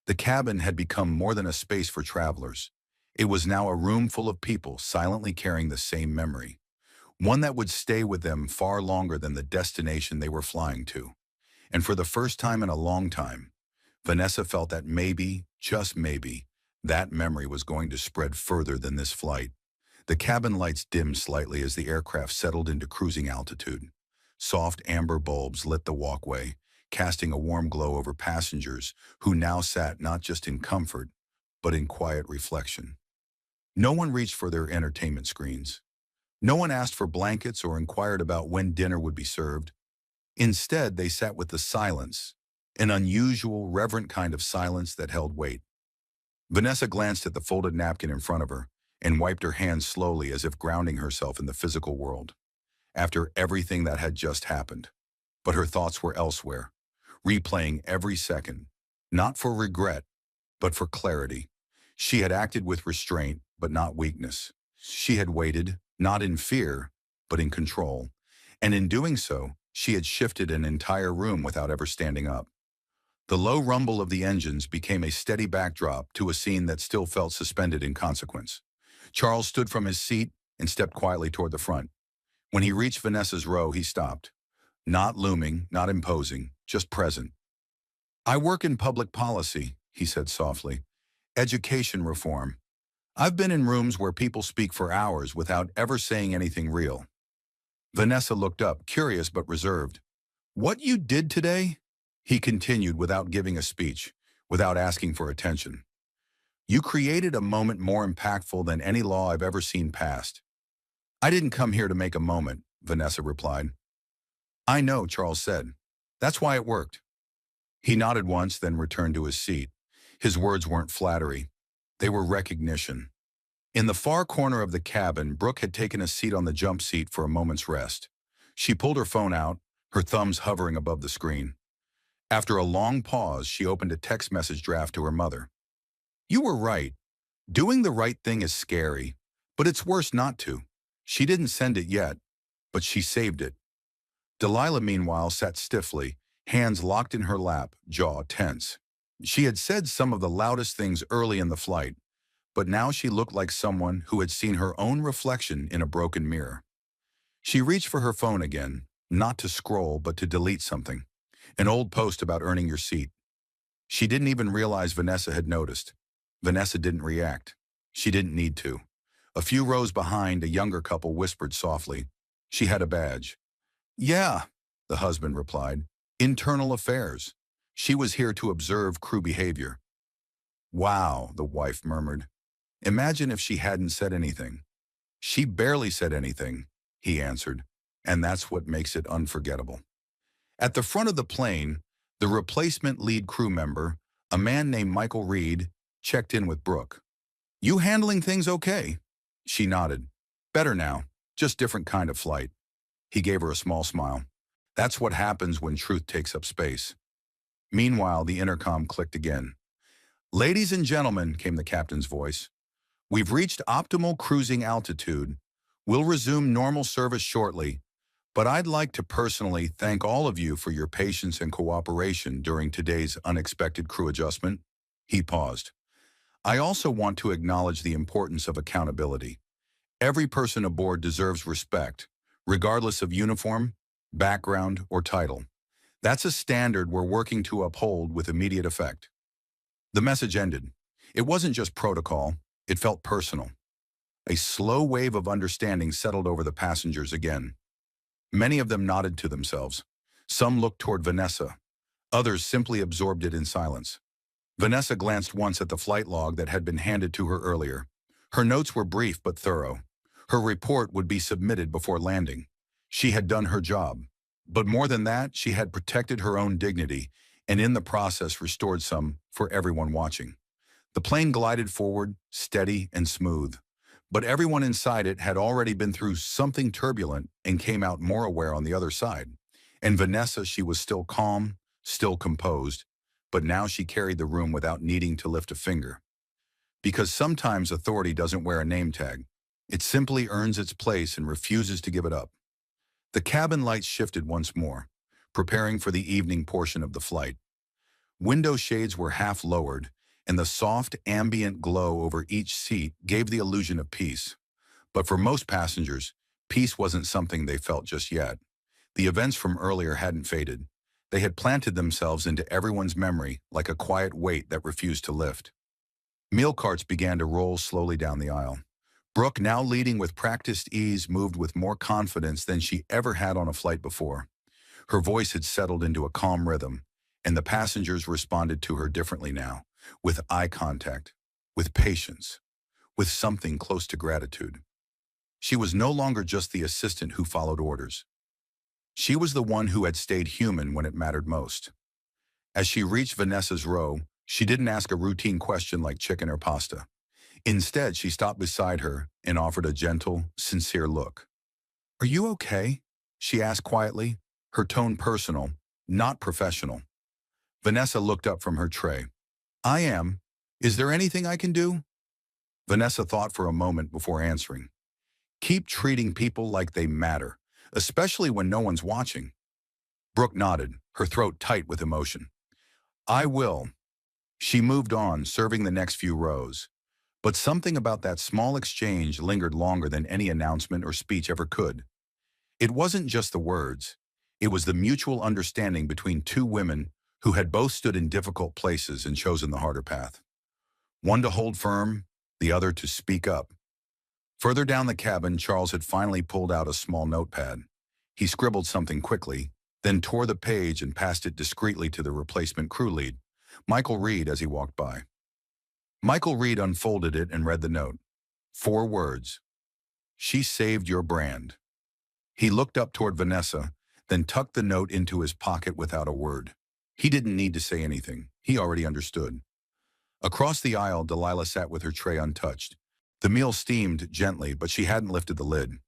The cabin had become more than a space for travelers. It was now a room full of people silently carrying the same memory, one that would stay with them far longer than the destination they were flying to. And for the first time in a long time, Vanessa felt that maybe, just maybe, that memory was going to spread further than this flight. The cabin lights dimmed slightly as the aircraft settled into cruising altitude. Soft amber bulbs lit the walkway, casting a warm glow over passengers who now sat not just in comfort, but in quiet reflection. No one reached for their entertainment screens. No one asked for blankets or inquired about when dinner would be served. Instead, they sat with the silence, an unusual, reverent kind of silence that held weight. Vanessa glanced at the folded napkin in front of her and wiped her hands slowly as if grounding herself in the physical world, after everything that had just happened. But her thoughts were elsewhere, replaying every second, not for regret, but for clarity. She had acted with restraint, but not weakness. She had waited, not in fear, but in control. And in doing so, she had shifted an entire room without ever standing up. The low rumble of the engines became a steady backdrop to a scene that still felt suspended in consequence. Charles stood from his seat and stepped quietly toward the front. When he reached Vanessa's row, he stopped. Not looming, not imposing, just present. "I work in public policy," he said softly. "Education reform. I've been in rooms where people speak for hours without ever saying anything real." Vanessa looked up, curious but reserved. "What you did today?" he continued without giving a speech, without asking for attention. "You created a moment more impactful than any law I've ever seen passed." "I didn't come here to make a moment," Vanessa replied. "I know," Charles said. "That's why it worked." He nodded once, then returned to his seat. His words weren't flattery. They were recognition. In the far corner of the cabin, Brooke had taken a seat on the jump seat for a moment's rest. She pulled her phone out, her thumbs hovering above the screen. After a long pause, she opened a text message draft to her mother. "You were right. Doing the right thing is scary, but it's worse not to. She didn't send it yet, but she saved it. Delilah, meanwhile, sat stiffly, hands locked in her lap, jaw tense. She had said some of the loudest things early in the flight, but now she looked like someone who had seen her own reflection in a broken mirror. She reached for her phone again, not to scroll but to delete something. An old post about earning your seat. She didn't even realize Vanessa had noticed. Vanessa didn't react. She didn't need to. A few rows behind, a younger couple whispered softly. She had a badge. Yeah, the husband replied. Internal affairs. She was here to observe crew behavior. Wow, the wife murmured. Imagine if she hadn't said anything. She barely said anything, he answered, and that's what makes it unforgettable. At the front of the plane, the replacement lead crew member, a man named Michael Reed, checked in with Brooke. You handling things okay? She nodded. Better now, just different kind of flight. He gave her a small smile. That's what happens when truth takes up space. Meanwhile, the intercom clicked again. Ladies and gentlemen, came the captain's voice. We've reached optimal cruising altitude. We'll resume normal service shortly, but I'd like to personally thank all of you for your patience and cooperation during today's unexpected crew adjustment. He paused. I also want to acknowledge the importance of accountability. Every person aboard deserves respect, regardless of uniform, background, or title. That's a standard we're working to uphold with immediate effect. The message ended. It wasn't just protocol, it felt personal. A slow wave of understanding settled over the passengers again. Many of them nodded to themselves. Some looked toward Vanessa. Others simply absorbed it in silence. Vanessa glanced once at the flight log that had been handed to her earlier. Her notes were brief but thorough. Her report would be submitted before landing. She had done her job. But more than that, she had protected her own dignity, and in the process restored some for everyone watching. The plane glided forward, steady and smooth. But everyone inside it had already been through something turbulent and came out more aware on the other side. And Vanessa, she was still calm, still composed, but now she carried the room without needing to lift a finger. Because sometimes authority doesn't wear a name tag. It simply earns its place and refuses to give it up. The cabin lights shifted once more, preparing for the evening portion of the flight. Window shades were half lowered, and the soft, ambient glow over each seat gave the illusion of peace. But for most passengers, peace wasn't something they felt just yet. The events from earlier hadn't faded. They had planted themselves into everyone's memory like a quiet weight that refused to lift. Meal carts began to roll slowly down the aisle. Brooke, now leading with practiced ease, moved with more confidence than she ever had on a flight before. Her voice had settled into a calm rhythm, and the passengers responded to her differently now, with eye contact, with patience, with something close to gratitude. She was no longer just the assistant who followed orders. She was the one who had stayed human when it mattered most. As she reached Vanessa's row, she didn't ask a routine question like chicken or pasta. Instead, she stopped beside her and offered a gentle, sincere look. Are you okay? She asked quietly, her tone personal, not professional. Vanessa looked up from her tray. I am. Is there anything I can do? Vanessa thought for a moment before answering. Keep treating people like they matter, especially when no one's watching. Brooke nodded, her throat tight with emotion. I will. She moved on, serving the next few rows. But something about that small exchange lingered longer than any announcement or speech ever could. It wasn't just the words. It was the mutual understanding between two women who had both stood in difficult places and chosen the harder path. One to hold firm, the other to speak up. Further down the cabin, Charles had finally pulled out a small notepad. He scribbled something quickly, then tore the page and passed it discreetly to the replacement crew lead, Michael Reed, as he walked by. Michael Reed unfolded it and read the note. 4 words. She saved your brand. He looked up toward Vanessa, then tucked the note into his pocket without a word. He didn't need to say anything. He already understood. Across the aisle, Delilah sat with her tray untouched. The meal steamed gently, but she hadn't lifted the lid.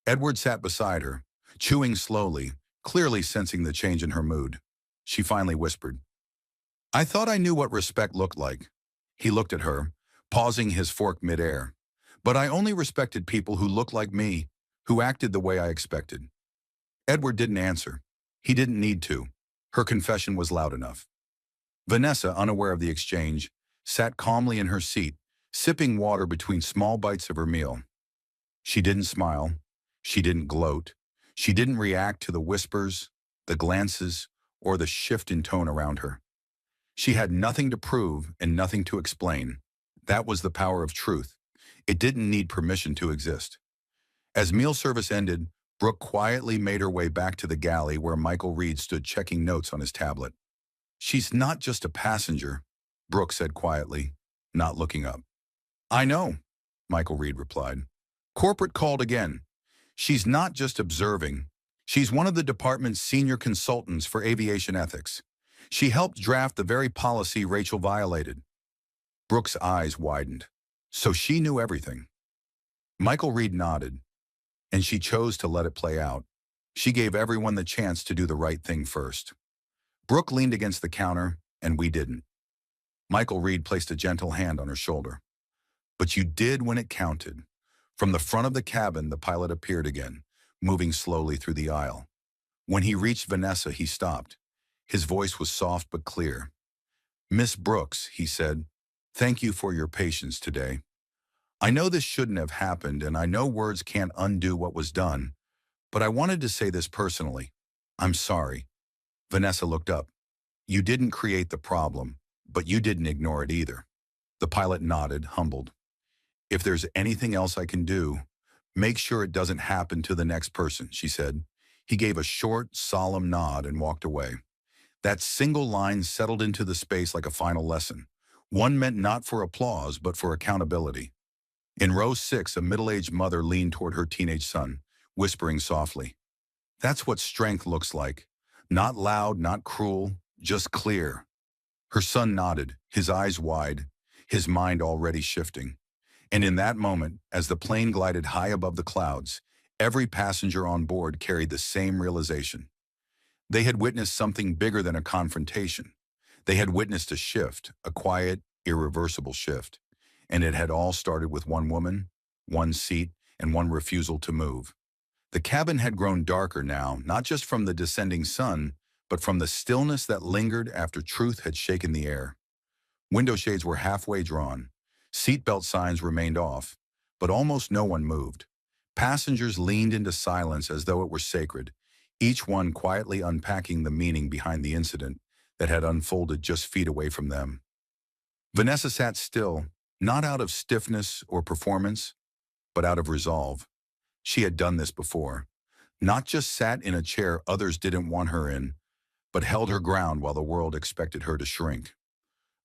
Edward sat beside her, chewing slowly, clearly sensing the change in her mood. She finally whispered, I thought I knew what respect looked like. He looked at her, pausing his fork midair. But I only respected people who looked like me, who acted the way I expected. Edward didn't answer. He didn't need to. Her confession was loud enough. Vanessa, unaware of the exchange, sat calmly in her seat, sipping water between small bites of her meal. She didn't smile. She didn't gloat. She didn't react to the whispers, the glances, or the shift in tone around her. She had nothing to prove and nothing to explain. That was the power of truth. It didn't need permission to exist. As meal service ended, Brooke quietly made her way back to the galley where Michael Reed stood checking notes on his tablet. "She's not just a passenger," Brooke said quietly, not looking up. "I know," Michael Reed replied. Corporate called again. "She's not just observing. She's one of the department's senior consultants for aviation ethics. She helped draft the very policy Rachel violated." Brooke's eyes widened. So she knew everything. Michael Reed nodded, and she chose to let it play out. She gave everyone the chance to do the right thing first. Brooke leaned against the counter, and we didn't. Michael Reed placed a gentle hand on her shoulder. "But you did when it counted." From the front of the cabin, the pilot appeared again, moving slowly through the aisle. When he reached Vanessa, he stopped. His voice was soft but clear. "Miss Brooks," he said, "thank you for your patience today. I know this shouldn't have happened, and I know words can't undo what was done, but I wanted to say this personally. I'm sorry." Vanessa looked up. "You didn't create the problem, but you didn't ignore it either." The pilot nodded, humbled. "If there's anything else I can do, make sure it doesn't happen to the next person," she said. He gave a short, solemn nod and walked away. That single line settled into the space like a final lesson, one meant not for applause but for accountability. In row 6, a middle-aged mother leaned toward her teenage son, whispering softly, "That's what strength looks like. Not loud, not cruel, just clear." Her son nodded, his eyes wide, his mind already shifting. And in that moment, as the plane glided high above the clouds, every passenger on board carried the same realization. They had witnessed something bigger than a confrontation. They had witnessed a shift, a quiet, irreversible shift. And it had all started with one woman, one seat, and one refusal to move. The cabin had grown darker now, not just from the descending sun, but from the stillness that lingered after truth had shaken the air. Window shades were halfway drawn. Seatbelt signs remained off, but almost no one moved. Passengers leaned into silence as though it were sacred, each one quietly unpacking the meaning behind the incident that had unfolded just feet away from them. Vanessa sat still, not out of stiffness or performance, but out of resolve. She had done this before. Not just sat in a chair others didn't want her in, but held her ground while the world expected her to shrink.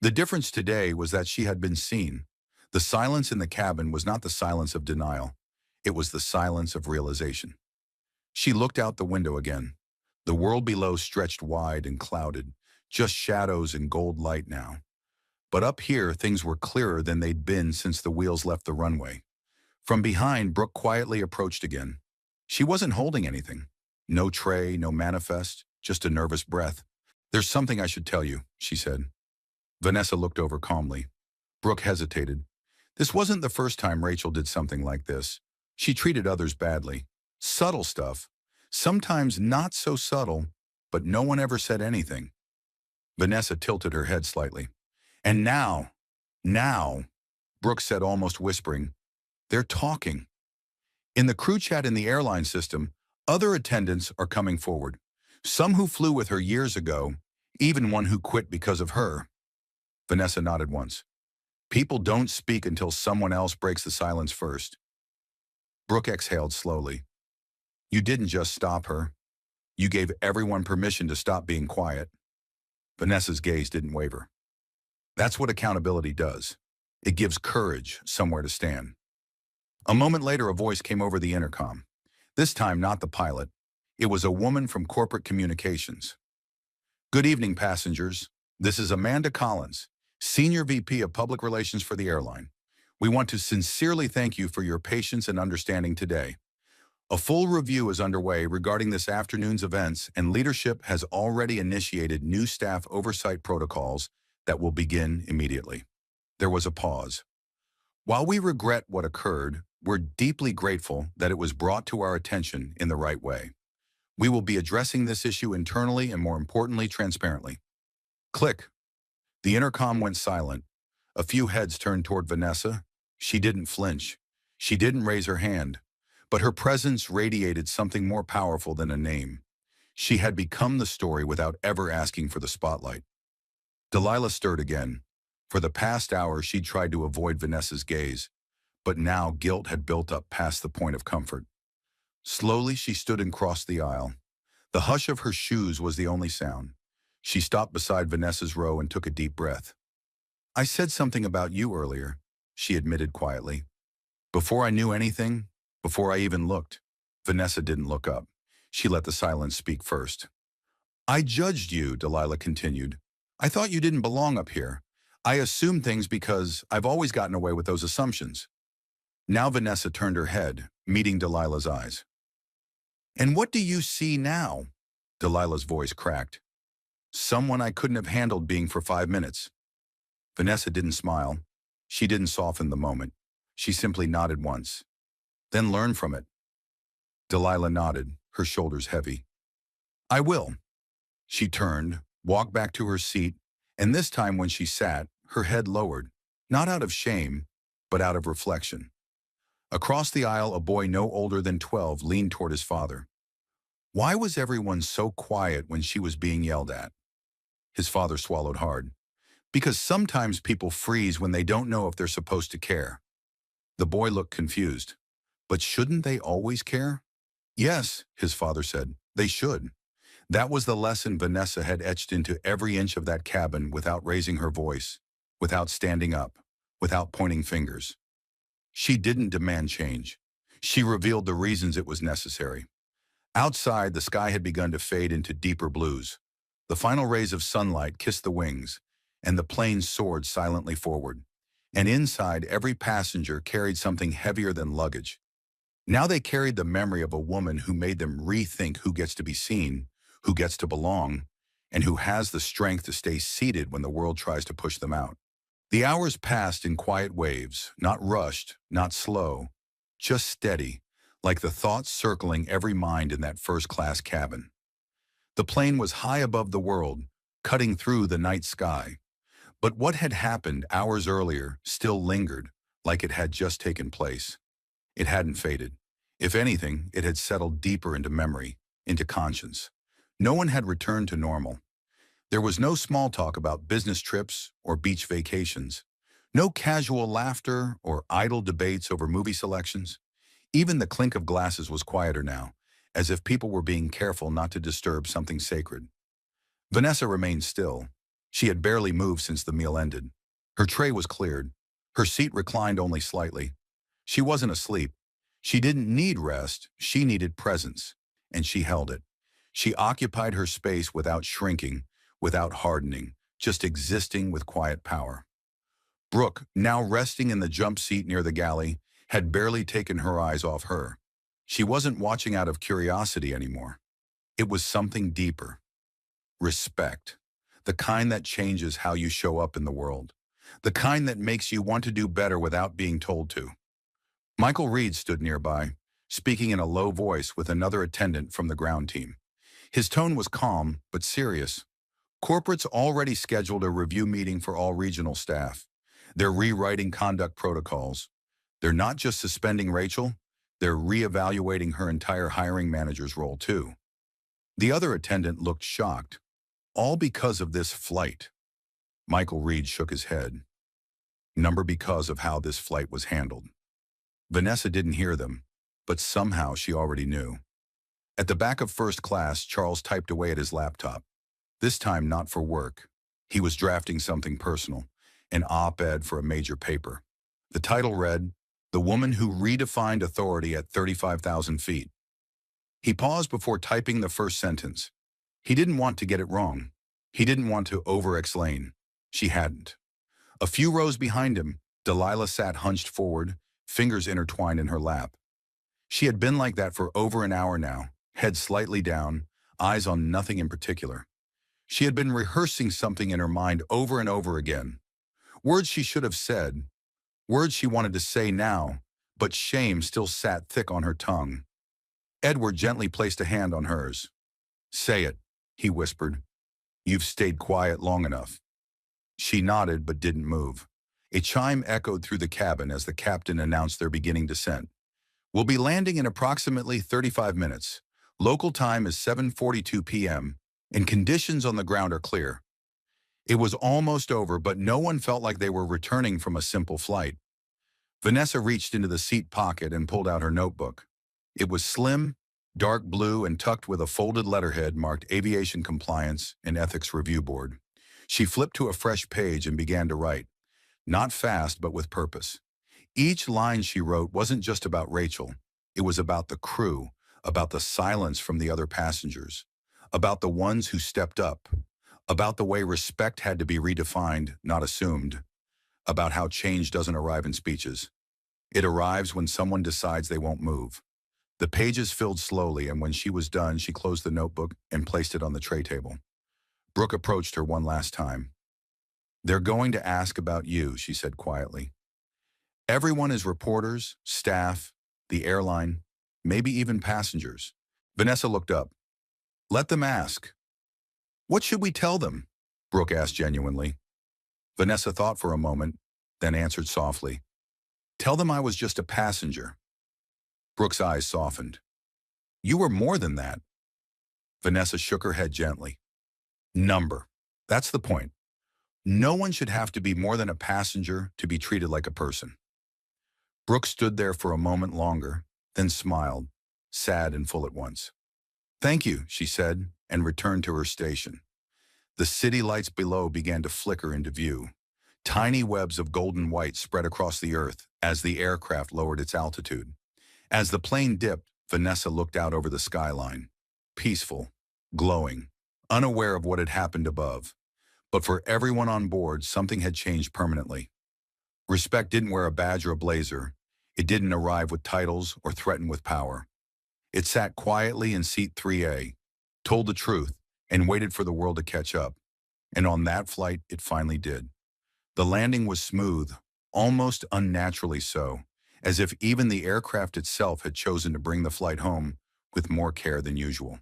The difference today was that she had been seen. The silence in the cabin was not the silence of denial. It was the silence of realization. She looked out the window again. The world below stretched wide and clouded, just shadows and gold light now. But up here, things were clearer than they'd been since the wheels left the runway. From behind, Brooke quietly approached again. She wasn't holding anything. No tray, no manifest, just a nervous breath. "There's something I should tell you," she said. Vanessa looked over calmly. Brooke hesitated. This wasn't the first time Rachel did something like this. She treated others badly. Subtle stuff. Sometimes not so subtle, but no one ever said anything. Vanessa tilted her head slightly. "And now," Brooke said, almost whispering, "they're talking." In the crew chat in the airline system, other attendants are coming forward. Some who flew with her years ago, even one who quit because of her. Vanessa nodded once. "People don't speak until someone else breaks the silence first." Brooke exhaled slowly. "You didn't just stop her. You gave everyone permission to stop being quiet." Vanessa's gaze didn't waver. That's what accountability does. It gives courage somewhere to stand. A moment later, a voice came over the intercom. This time, not the pilot. It was a woman from corporate communications. "Good evening, passengers. This is Amanda Collins, Senior VP of Public Relations for the airline. We want to sincerely thank you for your patience and understanding today. A full review is underway regarding this afternoon's events, and leadership has already initiated new staff oversight protocols that will begin immediately." There was a pause. While we regret what occurred, we're deeply grateful that it was brought to our attention in the right way. We will be addressing this issue internally and, more importantly, transparently. Click. The intercom went silent. A few heads turned toward Vanessa. She didn't flinch. She didn't raise her hand. But her presence radiated something more powerful than a name. She had become the story without ever asking for the spotlight. Delilah stirred again. For the past hour, she'd tried to avoid Vanessa's gaze, but now guilt had built up past the point of comfort. Slowly, she stood and crossed the aisle. The hush of her shoes was the only sound. She stopped beside Vanessa's row and took a deep breath. "I said something about you earlier," she admitted quietly. "Before I knew anything, before I even looked." Vanessa didn't look up. She let the silence speak first. "I judged you," Delilah continued. "I thought you didn't belong up here. I assumed things because I've always gotten away with those assumptions." Now Vanessa turned her head, meeting Delilah's eyes. "And what do you see now?" Delilah's voice cracked. "Someone I couldn't have handled being for 5 minutes." Vanessa didn't smile. She didn't soften the moment. She simply nodded once. "Then learn from it." Delilah nodded, her shoulders heavy. "I will." She turned, walked back to her seat, and this time when she sat, her head lowered, not out of shame, but out of reflection. Across the aisle, a boy no older than 12 leaned toward his father. Why was everyone so quiet when she was being yelled at? His father swallowed hard. Because sometimes people freeze when they don't know if they're supposed to care. The boy looked confused. But shouldn't they always care? Yes, his father said, they should. That was the lesson Vanessa had etched into every inch of that cabin without raising her voice, without standing up, without pointing fingers. She didn't demand change. She revealed the reasons it was necessary. Outside, the sky had begun to fade into deeper blues. The final rays of sunlight kissed the wings, and the plane soared silently forward. And inside, every passenger carried something heavier than luggage. Now they carried the memory of a woman who made them rethink who gets to be seen, who gets to belong, and who has the strength to stay seated when the world tries to push them out. The hours passed in quiet waves, not rushed, not slow, just steady, like the thoughts circling every mind in that first-class cabin. The plane was high above the world, cutting through the night sky. But what had happened hours earlier still lingered, like it had just taken place. It hadn't faded. If anything, it had settled deeper into memory, into conscience. No one had returned to normal. There was no small talk about business trips or beach vacations. No casual laughter or idle debates over movie selections. Even the clink of glasses was quieter now, as if people were being careful not to disturb something sacred. Vanessa remained still. She had barely moved since the meal ended. Her tray was cleared. Her seat reclined only slightly. She wasn't asleep. She didn't need rest. She needed presence, and she held it. She occupied her space without shrinking, without hardening, just existing with quiet power. Brooke, now resting in the jump seat near the galley, had barely taken her eyes off her. She wasn't watching out of curiosity anymore. It was something deeper. Respect. The kind that changes how you show up in the world. The kind that makes you want to do better without being told to. Michael Reed stood nearby, speaking in a low voice with another attendant from the ground team. His tone was calm, but serious. Corporate's already scheduled a review meeting for all regional staff. They're rewriting conduct protocols. They're not just suspending Rachel, they're reevaluating her entire hiring manager's role too. The other attendant looked shocked. All because of this flight. Michael Reed shook his head. Number because of how this flight was handled. Vanessa didn't hear them, but somehow she already knew. At the back of first class, Charles typed away at his laptop. This time not for work. He was drafting something personal, an op-ed for a major paper. The title read, "The Woman Who Redefined Authority at 35,000 Feet." He paused before typing the first sentence. He didn't want to get it wrong. He didn't want to over-explain. She hadn't. A few rows behind him, Delilah sat hunched forward, fingers intertwined in her lap. She had been like that for over an hour now, head slightly down, eyes on nothing in particular. She had been rehearsing something in her mind over and over again. Words she should have said, Words she wanted to say now, but shame still sat thick on her tongue. Edward gently placed a hand on hers. "Say it," he whispered. "You've stayed quiet long enough." She nodded but didn't move. A chime echoed through the cabin as the captain announced their beginning descent. "We'll be landing in approximately 35 minutes. Local time is 7:42 p.m., and conditions on the ground are clear." It was almost over, but no one felt like they were returning from a simple flight. Vanessa reached into the seat pocket and pulled out her notebook. It was slim, dark blue, and tucked with a folded letterhead marked Aviation Compliance and Ethics Review Board. She flipped to a fresh page and began to write, not fast but with purpose. Each line she wrote wasn't just about Rachel. It was about the crew, about the silence from the other passengers, about the ones who stepped up, about the way respect had to be redefined, not assumed, about how change doesn't arrive in speeches. It arrives when someone decides they won't move. The pages filled slowly, and when she was done, she closed the notebook and placed it on the tray table. Brooke approached her one last time. "They're going to ask about you," she said quietly. "Everyone is reporters, staff, the airline, maybe even passengers." Vanessa looked up. "Let them ask." "What should we tell them?" Brooke asked genuinely. Vanessa thought for a moment, then answered softly. "Tell them I was just a passenger." Brooke's eyes softened. "You were more than that." Vanessa shook her head gently. "Number. That's the point. No one should have to be more than a passenger to be treated like a person." Brooke stood there for a moment longer, then smiled, sad and full at once. "Thank you," she said, and returned to her station. The city lights below began to flicker into view. Tiny webs of golden white spread across the earth as the aircraft lowered its altitude. As the plane dipped, Vanessa looked out over the skyline, peaceful, glowing, unaware of what had happened above. But for everyone on board, something had changed permanently. Respect didn't wear a badge or a blazer. It didn't arrive with titles or threaten with power. It sat quietly in seat 3A, told the truth, and waited for the world to catch up. And on that flight, it finally did. The landing was smooth, almost unnaturally so, as if even the aircraft itself had chosen to bring the flight home with more care than usual.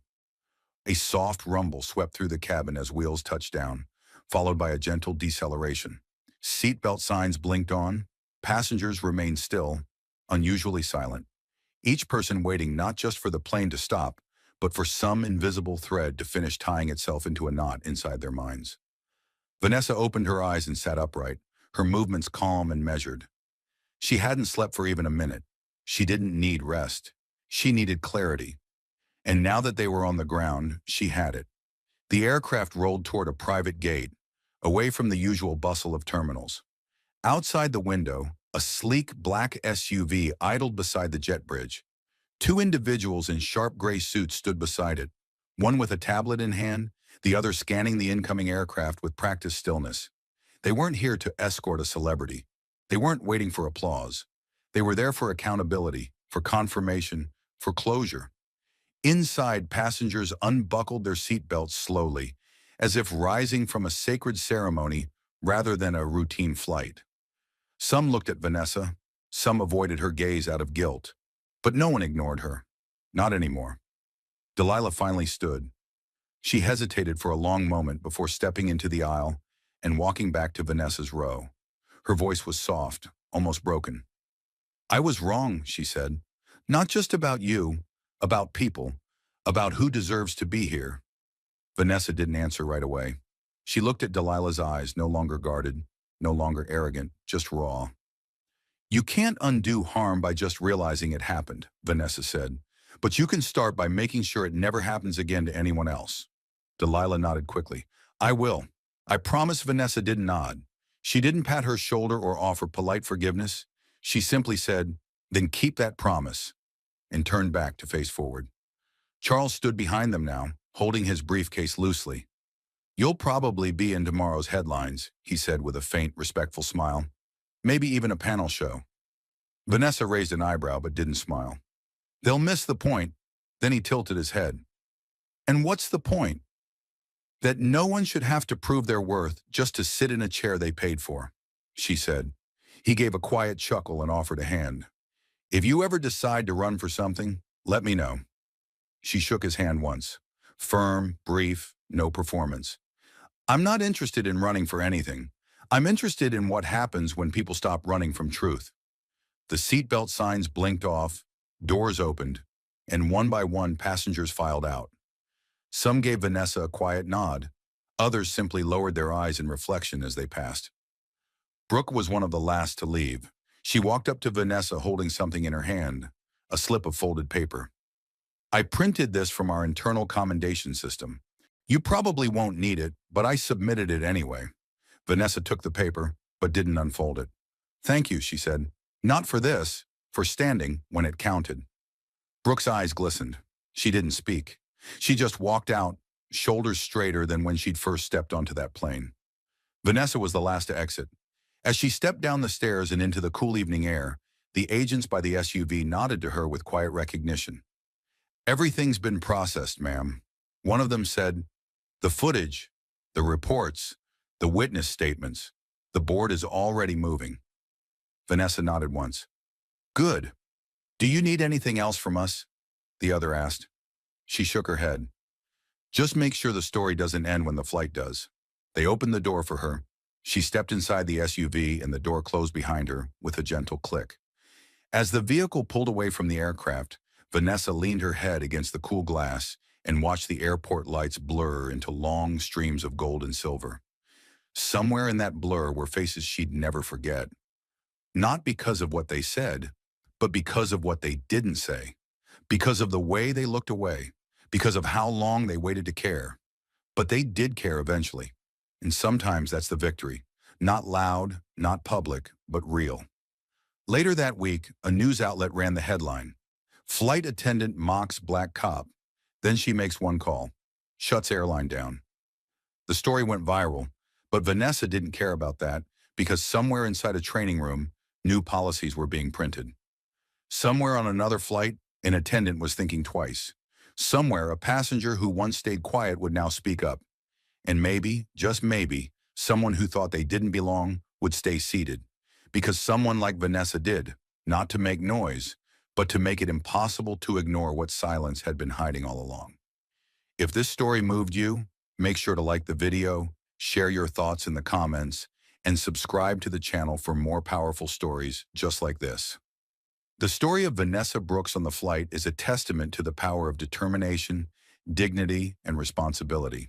A soft rumble swept through the cabin as wheels touched down, followed by a gentle deceleration. Seatbelt signs blinked on. Passengers remained still, unusually silent, each person waiting not just for the plane to stop, but for some invisible thread to finish tying itself into a knot inside their minds. Vanessa opened her eyes and sat upright, her movements calm and measured. She hadn't slept for even a minute. She didn't need rest. She needed clarity. And now that they were on the ground, she had it. The aircraft rolled toward a private gate, away from the usual bustle of terminals. Outside the window, a sleek black SUV idled beside the jet bridge. Two individuals in sharp gray suits stood beside it, one with a tablet in hand, the other scanning the incoming aircraft with practiced stillness. They weren't here to escort a celebrity. They weren't waiting for applause. They were there for accountability, for confirmation, for closure. Inside, passengers unbuckled their seatbelts slowly, as if rising from a sacred ceremony rather than a routine flight. Some looked at Vanessa, some avoided her gaze out of guilt, but no one ignored her. Not anymore. Delilah finally stood. She hesitated for a long moment before stepping into the aisle and walking back to Vanessa's row. Her voice was soft, almost broken. "I was wrong," she said. "Not just about you, about people, about who deserves to be here." Vanessa didn't answer right away. She looked at Delilah's eyes, no longer guarded, no longer arrogant, just raw. "You can't undo harm by just realizing it happened," Vanessa said. "But you can start by making sure it never happens again to anyone else." Delilah nodded quickly. "I will." I promise. Vanessa didn't nod. She didn't pat her shoulder or offer polite forgiveness. She simply said, "Then keep that promise," and turned back to face forward. Charles stood behind them now, holding his briefcase loosely. "You'll probably be in tomorrow's headlines," he said with a faint, respectful smile. "Maybe even a panel show." Vanessa raised an eyebrow but didn't smile. "They'll miss the point." Then he tilted his head. "And what's the point?" "That no one should have to prove their worth just to sit in a chair they paid for," she said. He gave a quiet chuckle and offered a hand. If you ever decide to run for something, let me know. She shook his hand once. Firm, brief, no performance. I'm not interested in running for anything. I'm interested in what happens when people stop running from truth. The seatbelt signs blinked off, doors opened, and one by one passengers filed out. Some gave Vanessa a quiet nod. Others simply lowered their eyes in reflection as they passed. Brooke was one of the last to leave. She walked up to Vanessa holding something in her hand, a slip of folded paper. I printed this from our internal commendation system. You probably won't need it, but I submitted it anyway. Vanessa took the paper, but didn't unfold it. Thank you, she said. Not for this, for standing when it counted. Brooke's eyes glistened. She didn't speak. She just walked out, shoulders straighter than when she'd first stepped onto that plane. Vanessa was the last to exit. As she stepped down the stairs and into the cool evening air, the agents by the SUV nodded to her with quiet recognition. Everything's been processed, ma'am. One of them said, the footage, the reports, the witness statements, the board is already moving. Vanessa nodded once. Good. Do you need anything else from us? The other asked. She shook her head. Just make sure the story doesn't end when the flight does. They opened the door for her. She stepped inside the SUV and the door closed behind her with a gentle click. As the vehicle pulled away from the aircraft, Vanessa leaned her head against the cool glass and watched the airport lights blur into long streams of gold and silver. Somewhere in that blur were faces she'd never forget. Not because of what they said, but because of what they didn't say. Because of the way they looked away. Because of how long they waited to care. But they did care eventually. And sometimes that's the victory. Not loud, not public, but real. Later that week, a news outlet ran the headline. Flight attendant mocks black cop. Then she makes one call. Shuts airline down. The story went viral, but Vanessa didn't care about that because somewhere inside a training room, new policies were being printed. Somewhere on another flight, an attendant was thinking twice. Somewhere, a passenger who once stayed quiet would now speak up. And maybe, just maybe, someone who thought they didn't belong would stay seated. Because someone like Vanessa did, not to make noise, but to make it impossible to ignore what silence had been hiding all along. If this story moved you, make sure to like the video, share your thoughts in the comments, and subscribe to the channel for more powerful stories just like this. The story of Vanessa Brooks on the flight is a testament to the power of determination, dignity, and responsibility.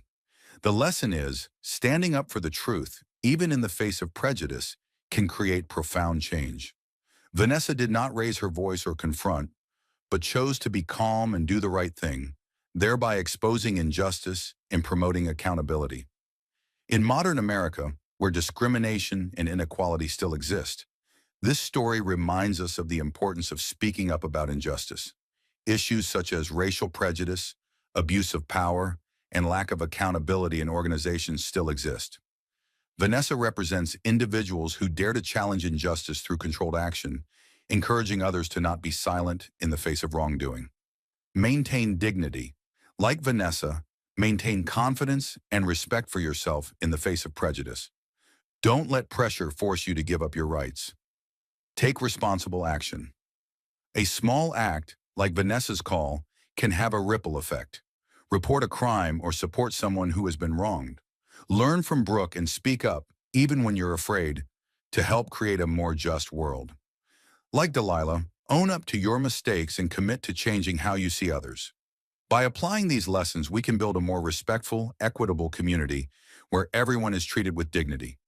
The lesson is, standing up for the truth, even in the face of prejudice, can create profound change. Vanessa did not raise her voice or confront, but chose to be calm and do the right thing, thereby exposing injustice and promoting accountability. In modern America, where discrimination and inequality still exist, this story reminds us of the importance of speaking up about injustice. Issues such as racial prejudice, abuse of power, and lack of accountability in organizations still exist. Vanessa represents individuals who dare to challenge injustice through controlled action, encouraging others to not be silent in the face of wrongdoing. Maintain dignity. Like Vanessa, maintain confidence and respect for yourself in the face of prejudice. Don't let pressure force you to give up your rights. Take responsible action. A small act, like Vanessa's call, can have a ripple effect. Report a crime or support someone who has been wronged. Learn from Brooke and speak up, even when you're afraid, to help create a more just world. Like Delilah, own up to your mistakes and commit to changing how you see others. By applying these lessons, we can build a more respectful, equitable community where everyone is treated with dignity.